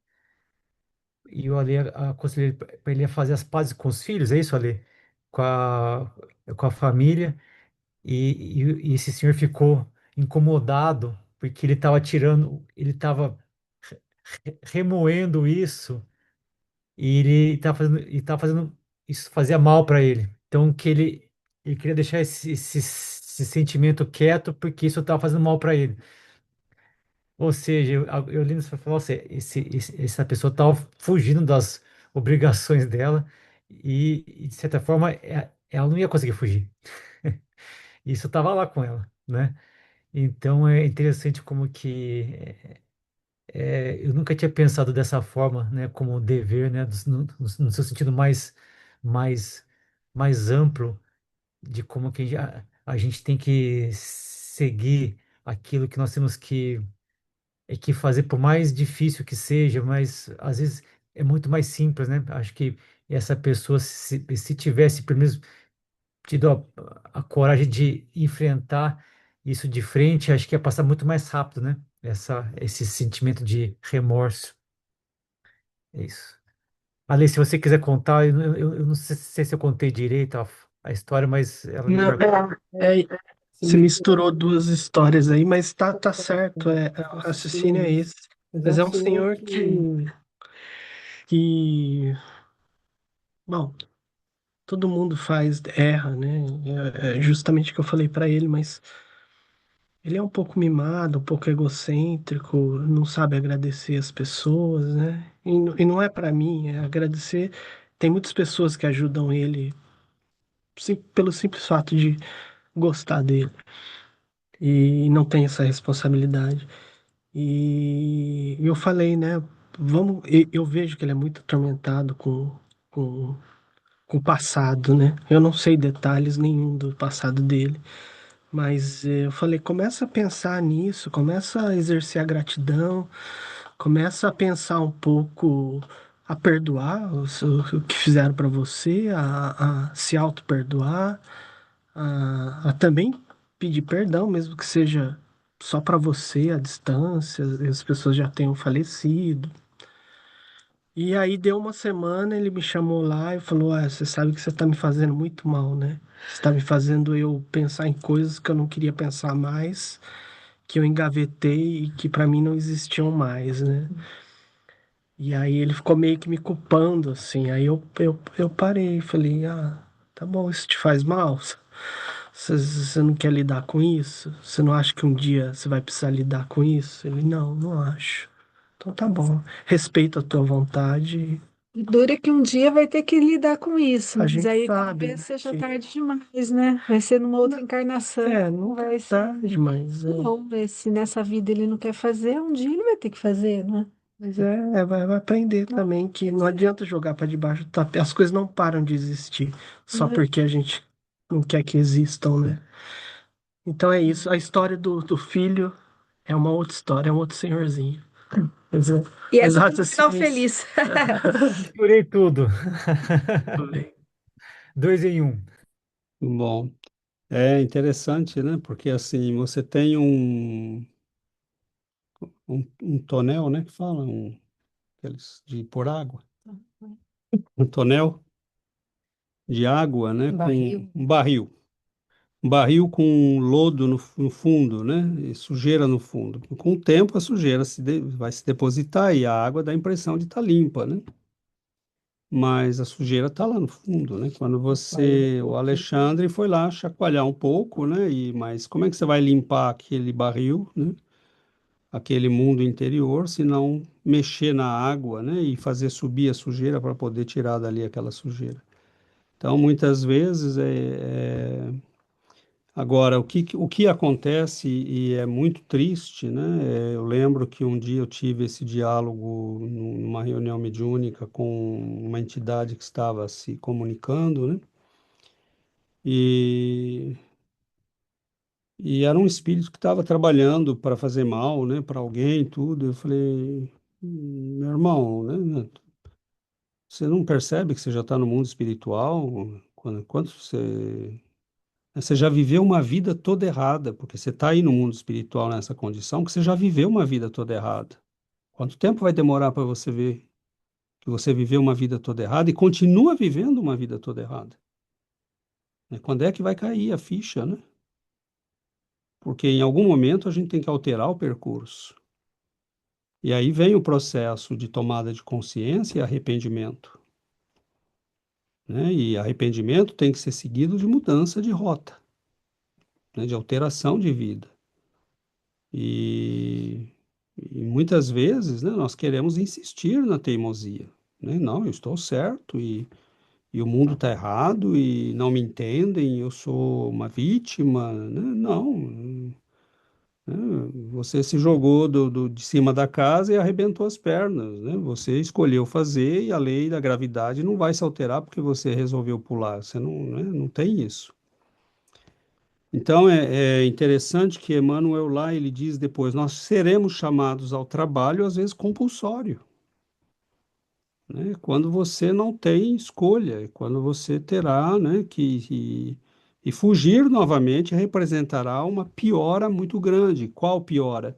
e o Ale aconselhou ele para ele fazer as pazes com os filhos, é isso, Ale? Com a família. E esse senhor ficou incomodado porque ele estava remoendo isso e ele estava fazendo isso fazia mal para ele. Então ele queria deixar esse sentimento quieto porque isso estava fazendo mal para ele. Ou seja, eu li isso e falei, nossa, essa pessoa estava fugindo das obrigações dela e de certa forma ela não ia conseguir fugir. Isso estava lá com ela, né? Então é interessante como que eu nunca tinha pensado dessa forma, né, como dever, né, no seu sentido mais, mais amplo de como que a gente tem que seguir aquilo que nós temos que fazer, por mais difícil que seja, mas às vezes é muito mais simples, né? Acho que essa pessoa, se tivesse pelo menos tido a coragem de enfrentar isso de frente, acho que ia passar muito mais rápido, né? Esse sentimento de remorso. É isso. Ale, se você quiser contar, eu não sei se eu contei direito a história, mas ela me Não, marcou. você misturou duas histórias aí, mas tá certo, o raciocínio é esse. Mas é um senhor que, bom, todo mundo erra, né? É justamente o que eu falei pra ele, mas ele é um pouco mimado, um pouco egocêntrico, não sabe agradecer as pessoas, né? E não é pra mim, é agradecer. Tem muitas pessoas que ajudam ele pelo simples fato de gostar dele e não tem essa responsabilidade. E eu falei, né? Eu vejo que ele é muito atormentado com, com o passado, né? Eu não sei detalhes nenhum do passado dele, mas eu falei, começa a pensar nisso, começa a exercer a gratidão, começa a pensar um pouco a perdoar o que fizeram para você, a se auto-perdoar, a também pedir perdão, mesmo que seja só para você, à distância, as pessoas já tenham falecido. E aí deu uma semana, ele me chamou lá e falou: Ah, você sabe que você está me fazendo muito mal, né? Você está me fazendo eu pensar em coisas que eu não queria pensar mais, que eu engavetei e que para mim não existiam mais, né? E aí ele ficou meio que me culpando, assim. Aí eu parei, falei: Ah, tá bom, isso te faz mal? Você não quer lidar com isso? Você não acha que um dia você vai precisar lidar com isso? Ele: Não, não acho. Então tá bom, respeito a tua vontade. E dura que um dia vai ter que lidar com isso, A mas gente aí sabe, talvez né, seja que tarde demais, né? Vai ser numa outra encarnação, nunca é vai ser. tarde, mas Vamos ver se nessa vida ele não quer fazer, um dia ele vai ter que fazer, né? vai aprender também que não adianta jogar para debaixo do tapete. As coisas não param de existir só Né? porque a gente não quer que existam, né? Então é isso. A história do filho é uma outra história, é um outro senhorzinho. Mas E essa tem exato um final assim. feliz. Misturei tudo. Também. Dois em um. Bom, é interessante, né? Porque assim, você tem um tonel, né? Que fala, aqueles de por água, um tonel de água, né? Com Barril. um barril com lodo no fundo, né? E sujeira no fundo. Com o tempo, a sujeira vai se depositar e a água dá a impressão de estar limpa, né? Mas a sujeira está lá no fundo, né? Quando o Alexandre foi lá chacoalhar um pouco, né? Mas como é que você vai limpar aquele barril, né? Aquele mundo interior, se não mexer na água, né? E fazer subir a sujeira para poder tirar dali aquela sujeira. Então, muitas vezes Agora, o que acontece, e é muito triste, né? Eu lembro que um dia eu tive esse diálogo numa reunião mediúnica com uma entidade que estava se comunicando, né? E, e era um espírito que estava trabalhando para fazer mal, né? Para alguém, e tudo. Eu falei: Meu irmão, né? Você não percebe que você já está no mundo espiritual? Quando você já viveu uma vida toda errada, porque você está aí no mundo espiritual nessa condição, que você já viveu uma vida toda errada. Quanto tempo vai demorar para você ver que você viveu uma vida toda errada e continua vivendo uma vida toda errada? Né? Quando é que vai cair a ficha, né? Porque em algum momento a gente tem que alterar o percurso. E aí vem o processo de tomada de consciência e arrependimento. Né? E arrependimento tem que ser seguido de mudança de rota, né? De alteração de vida. E, e muitas vezes, né, nós queremos insistir na teimosia, né? Não, eu estou certo e o mundo está errado e não me entendem, eu sou uma vítima, né? Não, né? Você se jogou de cima da casa e arrebentou as pernas, né? Você escolheu fazer e a lei da gravidade não vai se alterar porque você resolveu pular. Você não, né, não tem isso. Então é interessante que Emmanuel lá ele diz depois, nós seremos chamados ao trabalho às vezes compulsório, né? Quando você não tem escolha, quando você terá, né, e fugir novamente representará uma piora muito grande. Qual piora?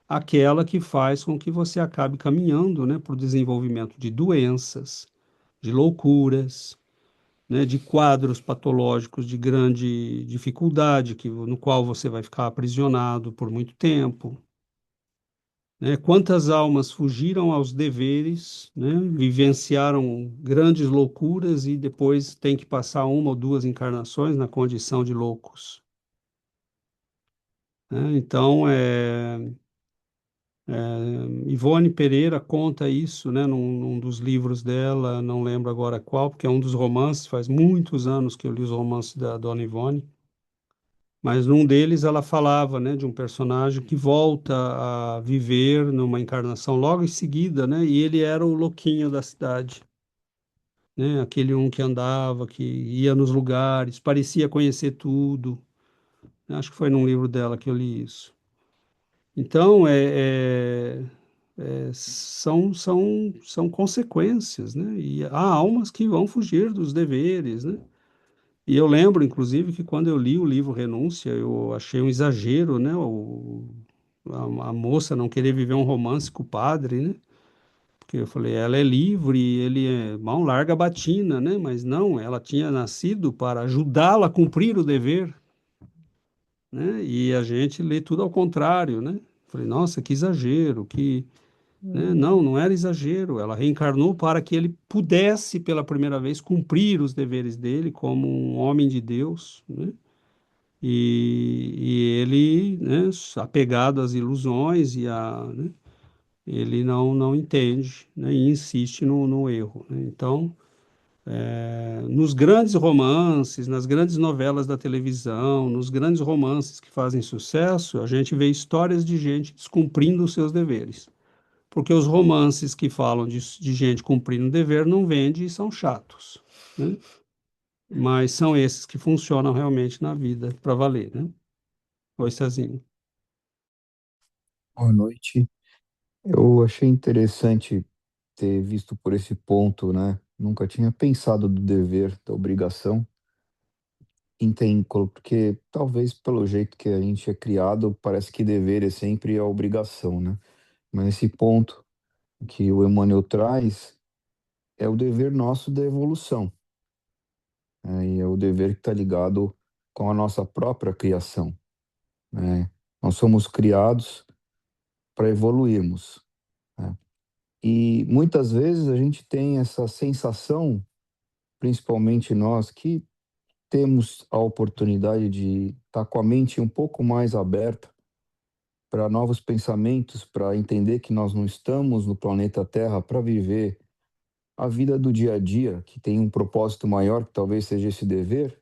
Aquela que faz com que você acabe caminhando, né, para o desenvolvimento de doenças, de loucuras, né, de quadros patológicos de grande dificuldade, no qual você vai ficar aprisionado por muito tempo. Né? Quantas almas fugiram aos deveres, né, vivenciaram grandes loucuras e depois tem que passar uma ou duas encarnações na condição de loucos. Né? Então, Ivone Pereira conta isso, né, num dos livros dela, não lembro agora qual, porque é um dos romances, faz muitos anos que eu li os romances da Dona Ivone, mas num deles ela falava, né, de um personagem que volta a viver numa encarnação logo em seguida, né, e ele era o louquinho da cidade, né, aquele um que andava, que ia nos lugares, parecia conhecer tudo. Acho que foi num livro dela que eu li isso. Então, são consequências, né? E há almas que vão fugir dos deveres, né? E eu lembro, inclusive, que quando eu li o livro Renúncia, eu achei um exagero, né? A moça não querer viver um romance com o padre, né? Porque eu falei, ela é livre, ele é mão larga a batina, né? Mas não, ela tinha nascido para ajudá-la a cumprir o dever, né? E a gente lê tudo ao contrário, né? Falei, nossa, que exagero, né? Não, não era exagero. Ela reencarnou para que ele pudesse, pela primeira vez, cumprir os deveres dele como um homem de Deus, né? E ele, né, apegado às ilusões né, ele não entende, né, e insiste no erro, né? Então, nos grandes romances, nas grandes novelas da televisão, nos grandes romances que fazem sucesso, a gente vê histórias de gente descumprindo os seus deveres. Porque os romances que falam de gente cumprindo o dever não vendem e são chatos, né? Mas são esses que funcionam realmente na vida para valer, né? Oi, Cezinho. Boa noite. Eu achei interessante ter visto por esse ponto, né? Nunca tinha pensado do dever, da obrigação, porque talvez pelo jeito que a gente é criado, parece que dever é sempre a obrigação, né? Mas esse ponto que o Emmanuel traz é o dever nosso da evolução, né? E é o dever que está ligado com a nossa própria criação, né? Nós somos criados para evoluirmos, né? E muitas vezes a gente tem essa sensação, principalmente nós que temos a oportunidade de estar com a mente um pouco mais aberta para novos pensamentos, para entender que nós não estamos no planeta Terra para viver a vida do dia a dia, que tem um propósito maior, que talvez seja esse dever.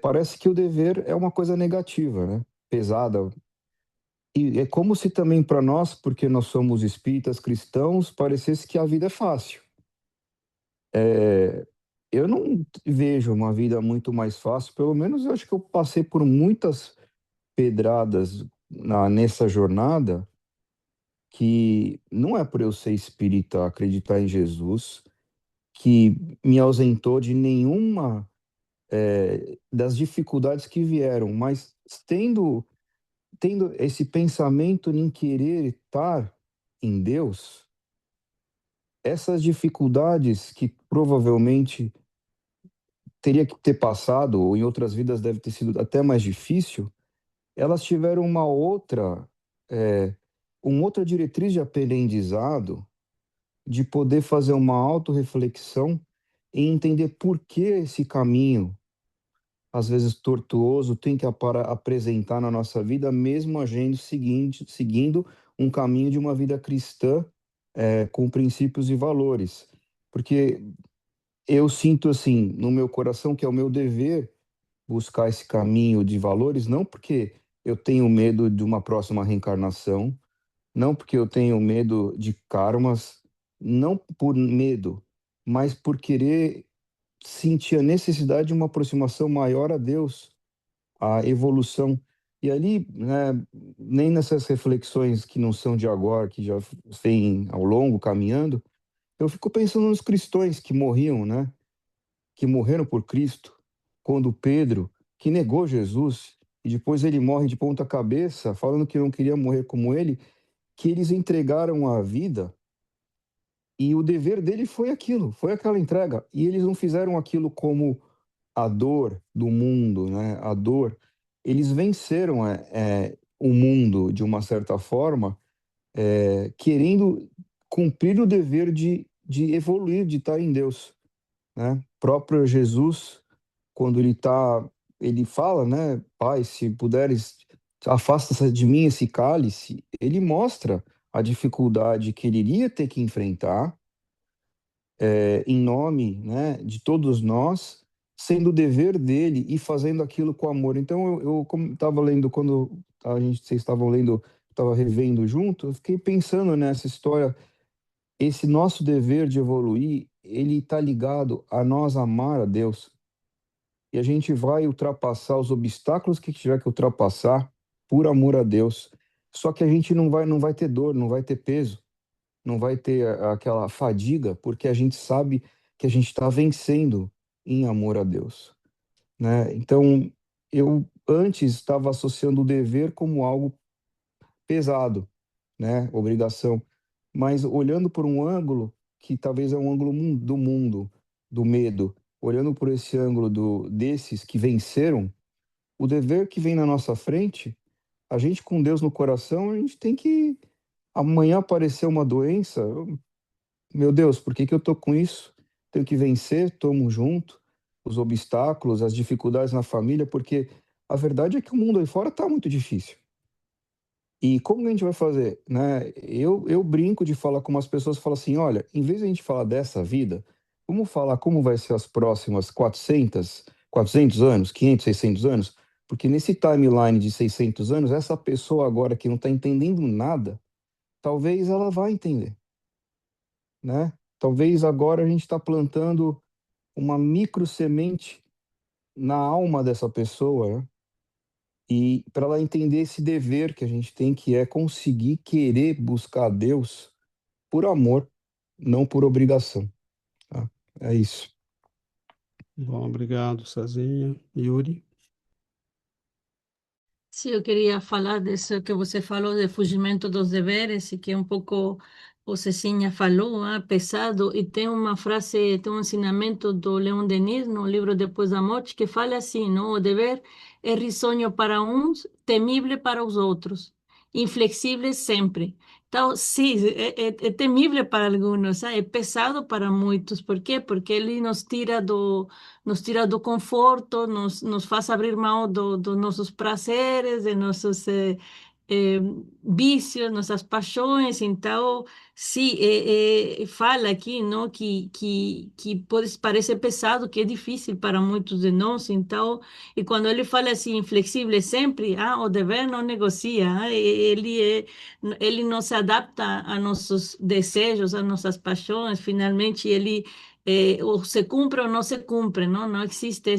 Parece que o dever é uma coisa negativa, né? Pesada. E é como se também para nós, porque nós somos espíritas cristãos, parecesse que a vida é fácil. Eu não vejo uma vida muito mais fácil, pelo menos eu acho que eu passei por muitas pedradas nessa jornada, que não é por eu ser espírita, acreditar em Jesus, que me ausentou de nenhuma das dificuldades que vieram, mas tendo esse pensamento em querer estar em Deus, essas dificuldades que provavelmente teria que ter passado, ou em outras vidas deve ter sido até mais difícil, elas tiveram é, uma outra diretriz de aprendizado, de poder fazer uma autorreflexão e entender por que esse caminho, às vezes tortuoso, tem que apresentar na nossa vida, mesmo a gente seguindo um caminho de uma vida cristã, com princípios e valores. Porque eu sinto assim, no meu coração, que é o meu dever buscar esse caminho de valores, não porque eu tenho medo de uma próxima reencarnação, não porque eu tenho medo de karmas, não por medo, mas por querer sentir a necessidade de uma aproximação maior a Deus, a evolução. E ali, né, nem nessas reflexões que não são de agora, que já vêm ao longo caminhando, eu fico pensando nos cristãos que morriam, né? Que morreram por Cristo, quando Pedro, que negou Jesus, e depois ele morre de ponta cabeça, falando que não queria morrer como ele, que eles entregaram a vida e o dever dele foi aquilo, foi aquela entrega. E eles não fizeram aquilo como a dor do mundo, né? A dor. Eles venceram o mundo de uma certa forma, querendo cumprir o dever de evoluir, de estar em Deus, né? Próprio Jesus, quando ele fala, né, Pai, se puderes, afasta de mim esse cálice, ele mostra a dificuldade que ele iria ter que enfrentar, em nome, né, de todos nós, sendo o dever dele e fazendo aquilo com amor. Então, eu como estava lendo, quando vocês estavam lendo, estava revendo junto, eu fiquei pensando nessa história, esse nosso dever de evoluir, ele está ligado a nós amar a Deus, e a gente vai ultrapassar os obstáculos que tiver que ultrapassar por amor a Deus. Só que a gente não vai ter dor, não vai ter peso, não vai ter aquela fadiga, porque a gente sabe que a gente está vencendo em amor a Deus, né? Então, eu antes estava associando o dever como algo pesado, né? Obrigação. Mas olhando por um ângulo que talvez é um ângulo do mundo, do medo, olhando por esse ângulo desses que venceram, o dever que vem na nossa frente, a gente com Deus no coração, a gente tem que amanhã aparecer uma doença, meu Deus, por que que eu tô com isso? Tenho que vencer, tomo junto os obstáculos, as dificuldades na família, porque a verdade é que o mundo aí fora tá muito difícil. E como que a gente vai fazer, né? Eu brinco de falar com umas pessoas, falo assim, olha, em vez de a gente falar dessa vida, vamos falar como vai ser as próximas 400 anos, 500, 600 anos, porque nesse timeline de 600 anos, essa pessoa agora que não está entendendo nada, talvez ela vá entender, né? Talvez agora a gente está plantando uma micro semente na alma dessa pessoa, né? E para ela entender esse dever que a gente tem, que é conseguir querer buscar a Deus por amor, não por obrigação. Tá? É isso. Bom, obrigado, Cezinha. Yuri? Sim, eu queria falar disso que você falou de fugimento dos deveres e que um pouco o Cecinha falou, pesado, e tem uma frase, tem um ensinamento do Leon Denis no livro Depois da Morte que fala assim, não? O dever é risonho para uns, temível para os outros, inflexível sempre. Então, sim, é temível para alguns, é pesado para muitos. Por quê? Porque ele nos tira do conforto, nos faz abrir mão dos nossos prazeres, de nossos eh, vícios, nossas paixões. Então, sim, fala aqui, não, que pode parecer pesado, que é difícil para muitos de nós. Então, e quando ele fala assim, inflexível sempre, o dever não negocia, ele não se adapta a nossos desejos, a nossas paixões. Finalmente, ele ou se cumpre ou não se cumpre, não? Não existe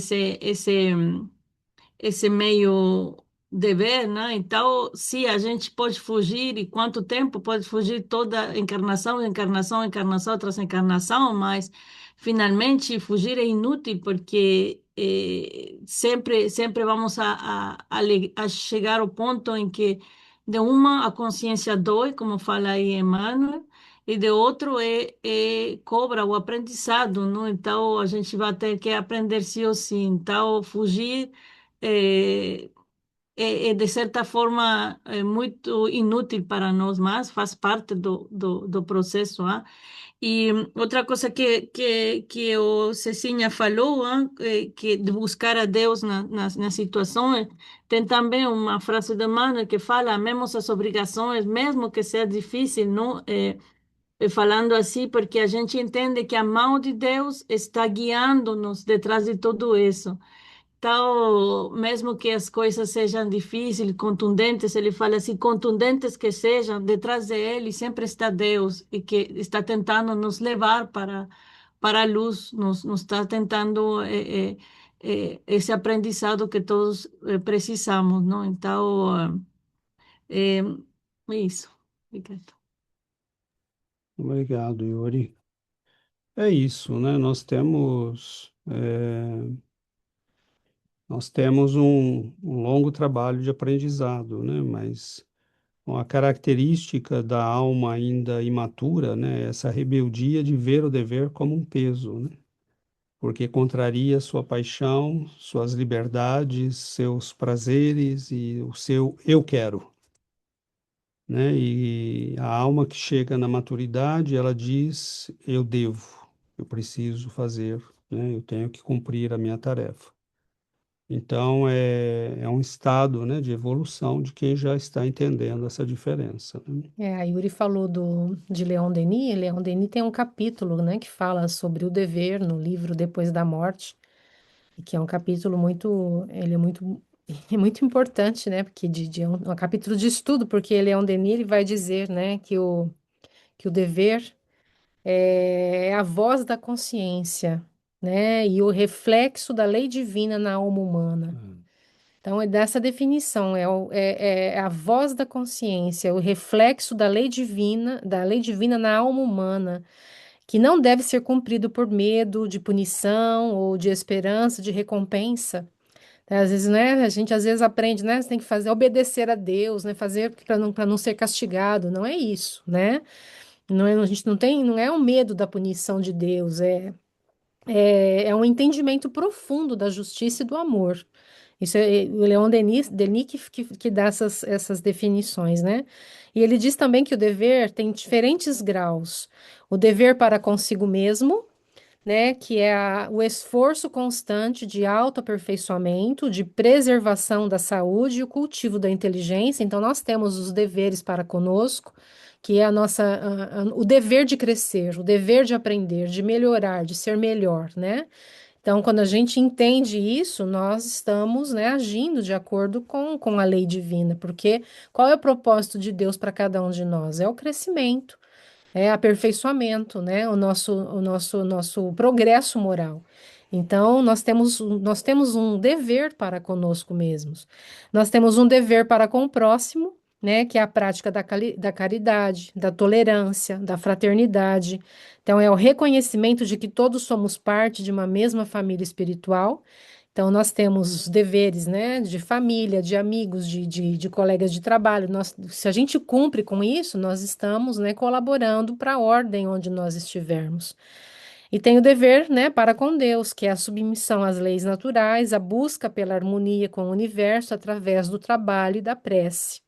esse meio dever, né? Então, se a gente pode fugir, e quanto tempo pode fugir toda encarnação, encarnação, encarnação tras encarnação, mas finalmente fugir é inútil porque sempre vamos a chegar ao ponto em que de uma a consciência dói, como fala aí Emmanuel, e de outro cobra o aprendizado, não? Então a gente vai ter que aprender sim ou sim. Então fugir é, de certa forma muito inútil para nós, mas faz parte do processo. E outra coisa que o Cecinha falou, que de buscar a Deus nas situações, tem também uma frase de Emmanuel que fala, amemos as obrigações, mesmo que seja difícil, não? Falando assim, porque a gente entende que a mão de Deus está guiando-nos detrás de tudo isso. Então, mesmo que as coisas sejam difíceis, contundentes, ele fala assim, contundentes que sejam, detrás de ele sempre está Deus e que está tentando nos levar para a luz, nos está tentando esse aprendizado que todos precisamos, não? Então, é, é isso. Obrigada. Obrigado, Yuri. É isso, né? Nós temos um longo trabalho de aprendizado, né? Mas uma característica da alma ainda imatura, né? É essa rebeldia de ver o dever como um peso, né? Porque contraria sua paixão, suas liberdades, seus prazeres e o seu eu quero, né? E a alma que chega na maturidade, ela diz: eu devo, eu preciso fazer, né? Eu tenho que cumprir a minha tarefa. Então, é um estado, né, de evolução de quem já está entendendo essa diferença, né? A Yuri falou de Leon Denis. Leon Denis tem um capítulo, né, que fala sobre o dever no livro Depois da Morte, e que é um capítulo muito, ele é muito, é muito importante, né, porque é um capítulo de estudo, porque Leon Denis ele vai dizer, né, que o dever é a voz da consciência, né, e o reflexo da lei divina na alma humana. Então, é dessa definição, é a voz da consciência, é o reflexo da lei divina na alma humana, que não deve ser cumprido por medo de punição ou de esperança de recompensa. Às vezes, né, a gente às vezes aprende, né, você tem que fazer, obedecer a Deus, né, fazer para não ser castigado. Não é isso, né? Não é, a gente não tem, não é o medo da punição de Deus, é um entendimento profundo da justiça e do amor. Isso é o Denis que dá essas definições, né? E ele diz também que o dever tem diferentes graus. O dever para consigo mesmo, né, que é o esforço constante de autoaperfeiçoamento, de preservação da saúde e o cultivo da inteligência. Então, nós temos os deveres para conosco, que é o dever de crescer, o dever de aprender, de melhorar, de ser melhor, né? Então, quando a gente entende isso, nós estamos, né, agindo de acordo com a lei divina, porque qual é o propósito de Deus para cada um de nós? É o crescimento, é aperfeiçoamento, né? O nosso progresso moral. Então, nós temos um dever para conosco mesmos. Nós temos um dever para com o próximo, né? Que é a prática da caridade, da tolerância, da fraternidade. Então, é o reconhecimento de que todos somos parte de uma mesma família espiritual. Então, nós temos os deveres, né, de família, de amigos, de colegas de trabalho. Se a gente cumpre com isso, nós estamos, né, colaborando para a ordem onde nós estivermos. E tem o dever, né, para com Deus, que é a submissão às leis naturais, a busca pela harmonia com o universo através do trabalho e da prece.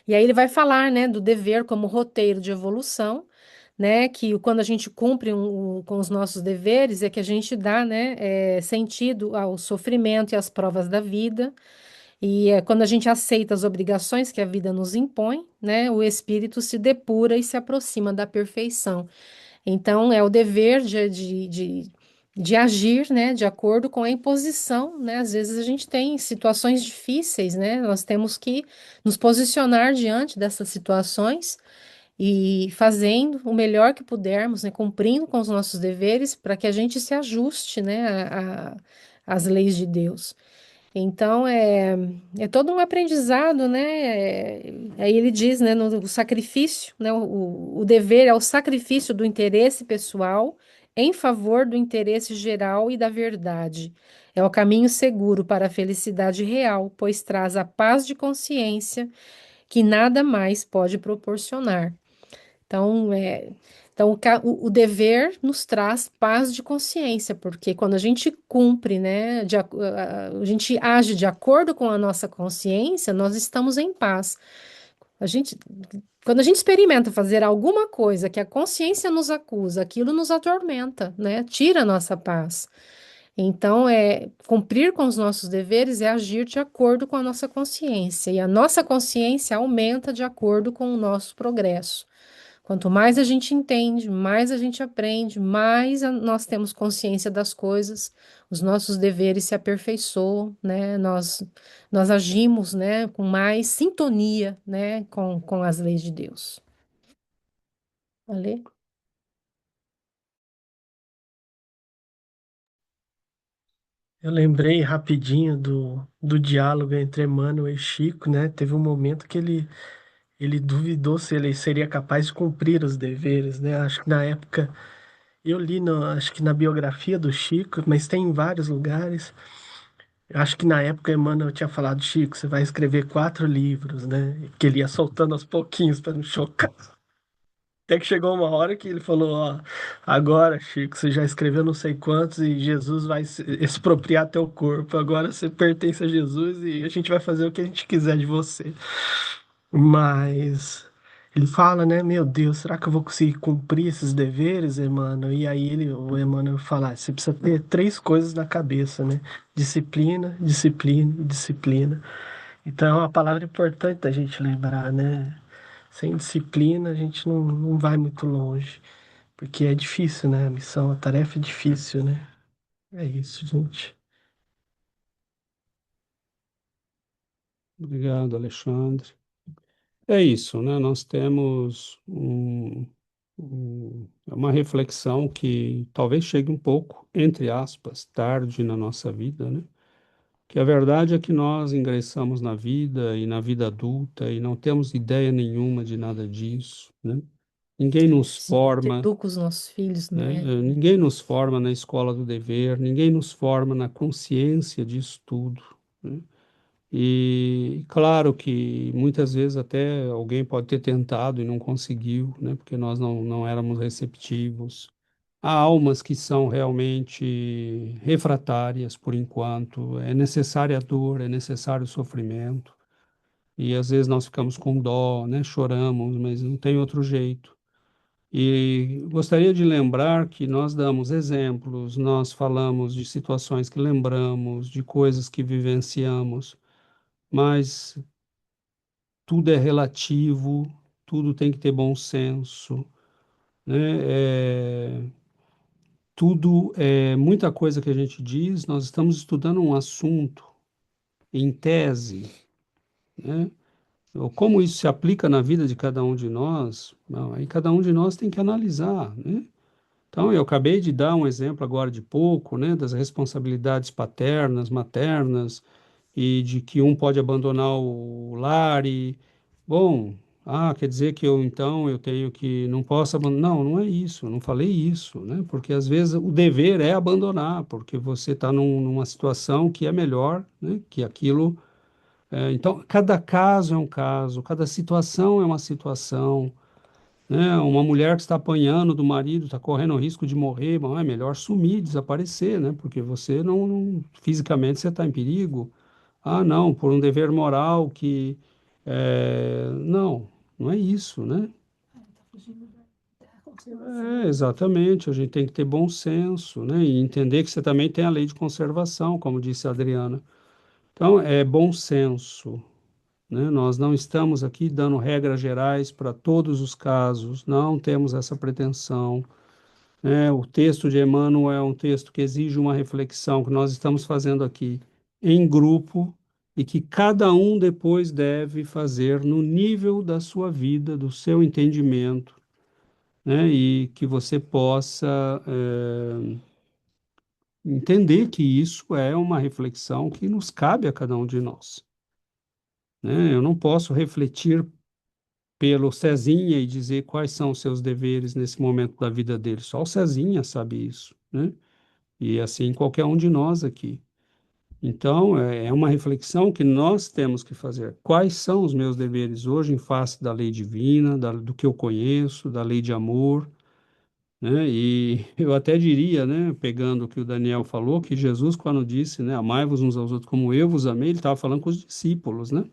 E aí ele vai falar, né, do dever como roteiro de evolução, né, que quando a gente cumpre com os nossos deveres é que a gente dá, né, sentido ao sofrimento e às provas da vida. E é quando a gente aceita as obrigações que a vida nos impõe, né, o espírito se depura e se aproxima da perfeição. Então, é o dever de agir, né, de acordo com a imposição, né? Às vezes a gente tem situações difíceis, né? Nós temos que nos posicionar diante dessas situações e fazendo o melhor que pudermos, né? Cumprindo com os nossos deveres para que a gente se ajuste, né, às leis de Deus. Então, é todo um aprendizado, né? Aí ele diz, né, no sacrifício, né, o dever é o sacrifício do interesse pessoal em favor do interesse geral e da verdade. É o caminho seguro para a felicidade real, pois traz a paz de consciência que nada mais pode proporcionar. Então, o dever nos traz paz de consciência, porque quando a gente cumpre, né, a gente age de acordo com a nossa consciência, nós estamos em paz. A gente, quando a gente experimenta fazer alguma coisa que a consciência nos acusa, aquilo nos atormenta, né, tira a nossa paz. Então, cumprir com os nossos deveres é agir de acordo com a nossa consciência, e a nossa consciência aumenta de acordo com o nosso progresso. Quanto mais a gente entende, mais a gente aprende, mais nós temos consciência das coisas, os nossos deveres se aperfeiçoam, né? Nós agimos, né, com mais sintonia, né, com as leis de Deus. Valeu? Eu lembrei rapidinho do diálogo entre Emmanuel e Chico, né? Teve um momento que ele duvidou se ele seria capaz de cumprir os deveres, né? Acho que na época, eu li, acho que na biografia do Chico, mas tem em vários lugares. Eu acho que na época Emmanuel tinha falado, Chico, você vai escrever 4 livros, né? Que ele ia soltando aos pouquinhos para não chocar. Até que chegou uma hora que ele falou, ó, agora, Chico, você já escreveu não sei quantos e Jesus vai expropriar teu corpo. Agora você pertence a Jesus e a gente vai fazer o que a gente quiser de você. Mas ele fala, né, meu Deus, será que eu vou conseguir cumprir esses deveres, Emmanuel? E aí o Emmanuel fala, você precisa ter 3 coisas na cabeça, né? Disciplina, disciplina e disciplina. Então é uma palavra importante da gente lembrar, né? Sem disciplina a gente não vai muito longe, porque é difícil, né? A missão, a tarefa é difícil, né? É isso, gente. Obrigado, Alexandre. É isso, né? Nós temos uma reflexão que talvez chegue um pouco, entre aspas, tarde na nossa vida, né? Que a verdade é que nós ingressamos na vida e na vida adulta e não temos ideia nenhuma de nada disso, né? Ninguém nos Sim, a gente forma, educa os nossos filhos, né? né? Ninguém nos forma na escola do dever, ninguém nos forma na consciência disso tudo, né? E claro que muitas vezes até alguém pode ter tentado e não conseguiu, né? Porque nós não éramos receptivos. Há almas que são realmente refratárias por enquanto, é necessária a dor, é necessário o sofrimento, e às vezes nós ficamos com dó, né? Choramos, mas não tem outro jeito. E gostaria de lembrar que nós damos exemplos, nós falamos de situações que lembramos, de coisas que vivenciamos, mas tudo é relativo, tudo tem que ter bom senso, né? Tudo é muita coisa que a gente diz, nós estamos estudando um assunto em tese, né? Como isso se aplica na vida de cada um de nós, não, aí cada um de nós tem que analisar, né? Então, eu acabei de dar um exemplo agora de pouco, né, das responsabilidades paternas, maternas, e de que um pode abandonar o lar e, bom, quer dizer que eu então eu tenho que, não posso abandonar. Não, não é isso, eu não falei isso, né? Porque às vezes o dever é abandonar, porque você está numa situação que é melhor, né, que aquilo. Então, cada caso é um caso, cada situação é uma situação, né? Uma mulher que está apanhando do marido, está correndo o risco de morrer, bom, é melhor sumir, desaparecer, né? Porque você fisicamente você está em perigo. Ah, não, por um dever moral que não, não é isso, né? Exatamente. A gente tem que ter bom senso, né? E entender que você também tem a lei de conservação, como disse a Adriana. Então, é bom senso, né? Nós não estamos aqui dando regras gerais para todos os casos, não temos essa pretensão, né? O texto de Emmanuel é um texto que exige uma reflexão que nós estamos fazendo aqui em grupo e que cada um depois deve fazer no nível da sua vida, do seu entendimento, né? E que você possa entender que isso é uma reflexão que nos cabe a cada um de nós, né? Eu não posso refletir pelo Cezinha e dizer quais são os seus deveres nesse momento da vida dele. Só o Cezinha sabe isso, né? E assim qualquer um de nós aqui. Então, é uma reflexão que nós temos que fazer. Quais são os meus deveres hoje em face da lei divina, do que eu conheço, da lei de amor, né? E eu até diria, né, pegando o que o Daniel falou, que Jesus, quando disse, né, amai-vos uns aos outros como eu vos amei, ele estava falando com os discípulos, né?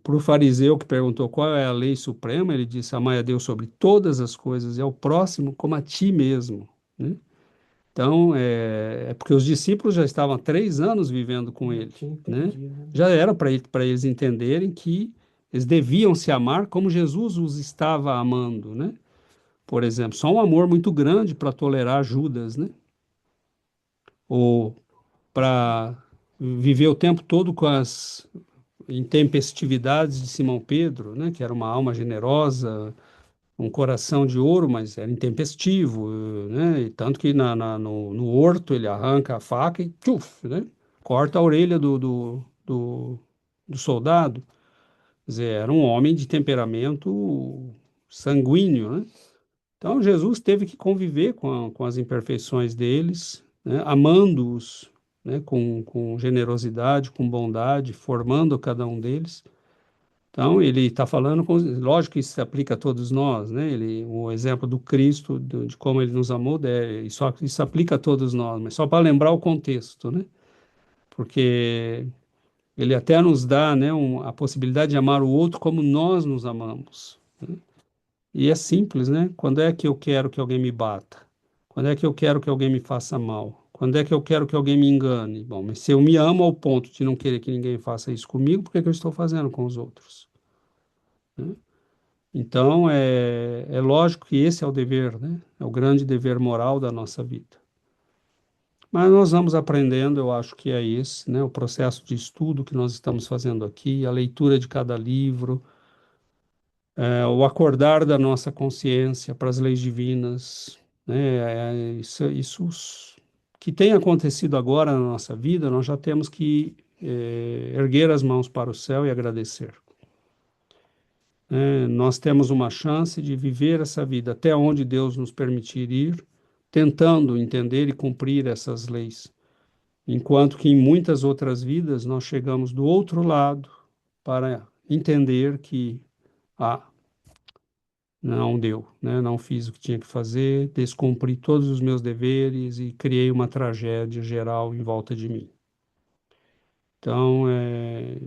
Para o fariseu que perguntou qual é a lei suprema, ele disse, amai a Deus sobre todas as coisas e ao próximo como a ti mesmo, né? Então, é porque os discípulos já estavam há 3 anos vivendo com ele, né? Já era para eles entenderem que eles deviam se amar como Jesus os estava amando, né? Por exemplo, só um amor muito grande para tolerar Judas, né? Ou para viver o tempo todo com as intempestividades de Simão Pedro, né? Que era uma alma generosa, um coração de ouro, mas era intempestivo, né? E tanto que no horto ele arranca a faca e tchuf, né? Corta a orelha do soldado. Quer dizer, era um homem de temperamento sanguíneo, né? Então Jesus teve que conviver com as imperfeições deles, né? Amando-os, né? Com generosidade, com bondade, formando cada um deles. Então, ele está falando, lógico que isso se aplica a todos nós, né? O exemplo do Cristo, de como ele nos amou, isso aplica a todos nós, mas só para lembrar o contexto, né? Porque ele até nos dá, né, a possibilidade de amar o outro como nós nos amamos, né? E é simples, né? Quando é que eu quero que alguém me bata? Quando é que eu quero que alguém me faça mal? Quando é que eu quero que alguém me engane? Bom, mas se eu me amo ao ponto de não querer que ninguém faça isso comigo, por que que eu estou fazendo com os outros, né? Então, é lógico que esse é o dever, né? É o grande dever moral da nossa vida. Mas nós vamos aprendendo, eu acho que é esse, né? O processo de estudo que nós estamos fazendo aqui, a leitura de cada livro, o acordar da nossa consciência para as leis divinas, né? Isso que tem acontecido agora na nossa vida, nós já temos que erguer as mãos para o céu e agradecer. Nós temos uma chance de viver essa vida até onde Deus nos permitir ir, tentando entender e cumprir essas leis. Enquanto que em muitas outras vidas nós chegamos do outro lado para entender que, não deu, né? Não fiz o que tinha que fazer, descumpri todos os meus deveres e criei uma tragédia geral em volta de mim. Então,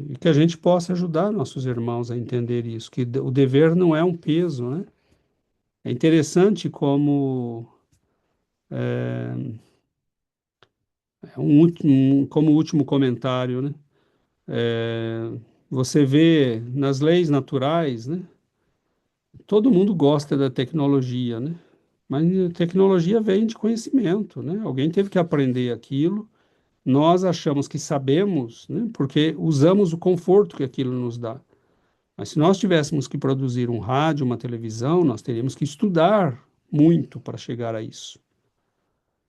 e que a gente possa ajudar nossos irmãos a entender isso, que o dever não é um peso, né? É interessante como como último comentário, né? Você vê nas leis naturais, né? Todo mundo gosta da tecnologia, né? Mas a tecnologia vem de conhecimento, né? Alguém teve que aprender aquilo. Nós achamos que sabemos, né? Porque usamos o conforto que aquilo nos dá. Mas se nós tivéssemos que produzir um rádio, uma televisão, nós teríamos que estudar muito para chegar a isso,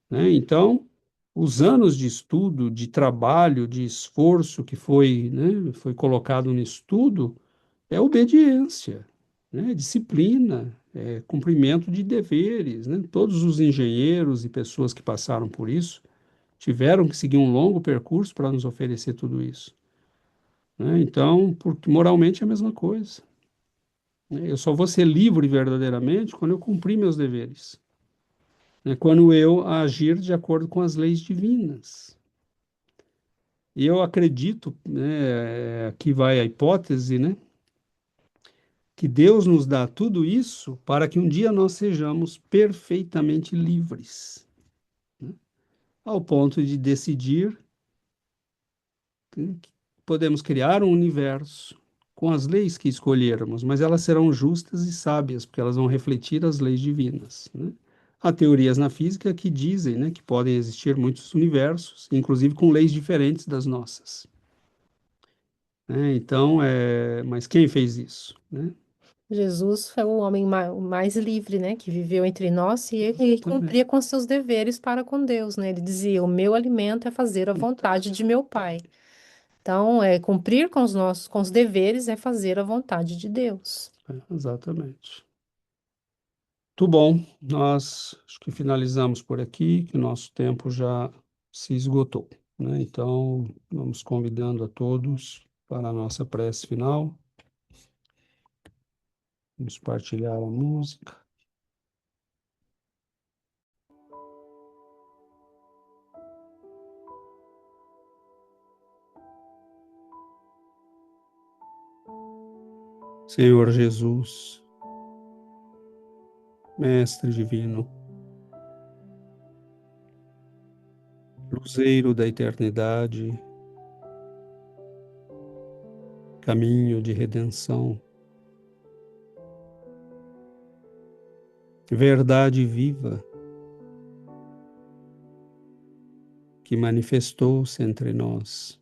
né? Então, os anos de estudo, de trabalho, de esforço que foi, né, foi colocado no estudo é obediência, né? É disciplina, é cumprimento de deveres, né? Todos os engenheiros e pessoas que passaram por isso tiveram que seguir um longo percurso para nos oferecer tudo isso, né? Então, porque moralmente é a mesma coisa, né? Eu só vou ser livre verdadeiramente quando eu cumprir meus deveres, né? Quando eu agir de acordo com as leis divinas. E eu acredito, né, aqui vai a hipótese, né, que Deus nos dá tudo isso para que um dia nós sejamos perfeitamente livres, né, ao ponto de decidir que podemos criar um universo com as leis que escolhermos, mas elas serão justas e sábias, porque elas vão refletir as leis divinas, né? Há teorias na física que dizem, né, que podem existir muitos universos, inclusive com leis diferentes das nossas, né? Então, mas quem fez isso, né? Jesus foi o homem o mais livre, né, que viveu entre nós e ele Também. cumpria com seus deveres para com Deus, né? Ele dizia: "O meu alimento é fazer a vontade de meu Pai". Então, cumprir com os nossos, com os deveres é fazer a vontade de Deus. Exatamente. Muito bom. Nós acho que finalizamos por aqui, que o nosso tempo já se esgotou, né? Então, vamos convidando a todos para a nossa prece final. Vamos partilhar a música. Senhor Jesus, Mestre Divino, Luzeiro da eternidade, caminho de redenção, verdade viva que manifestou-se entre nós.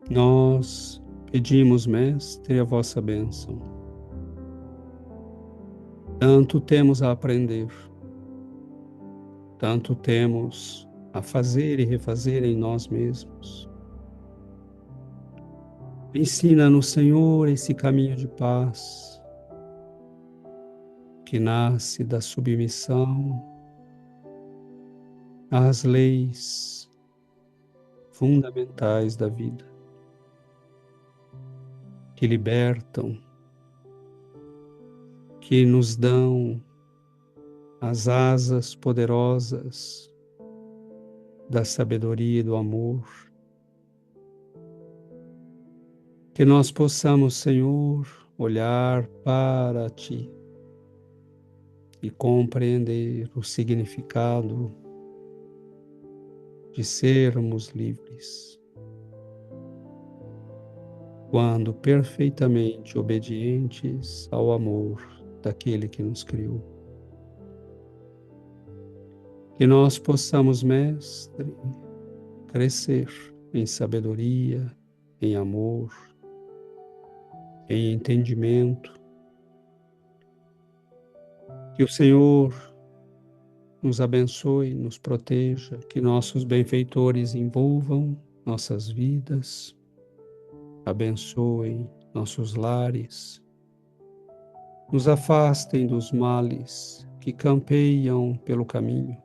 Nós pedimos, Mestre, a vossa bênção. Tanto temos a aprender, tanto temos a fazer e refazer em nós mesmos. Ensina-nos, Senhor, esse caminho de paz que nasce da submissão às leis fundamentais da vida, que libertam, que nos dão as asas poderosas da sabedoria e do amor. Que nós possamos, Senhor, olhar para Ti e compreender o significado de sermos livres, quando perfeitamente obedientes ao amor daquele que nos criou. Que nós possamos, Mestre, crescer em sabedoria, em amor, em entendimento. Que o Senhor nos abençoe, nos proteja, que nossos benfeitores envolvam nossas vidas, abençoem nossos lares, nos afastem dos males que campeiam pelo caminho,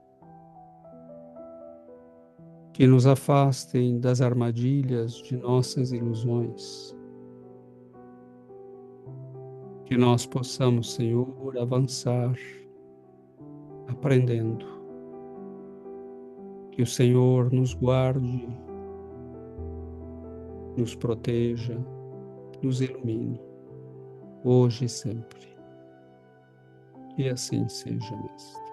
que nos afastem das armadilhas de nossas ilusões, que nós possamos, Senhor, avançar, aprendendo, que o Senhor nos guarde, nos proteja, nos ilumine, hoje e sempre. Que assim seja, Mestre.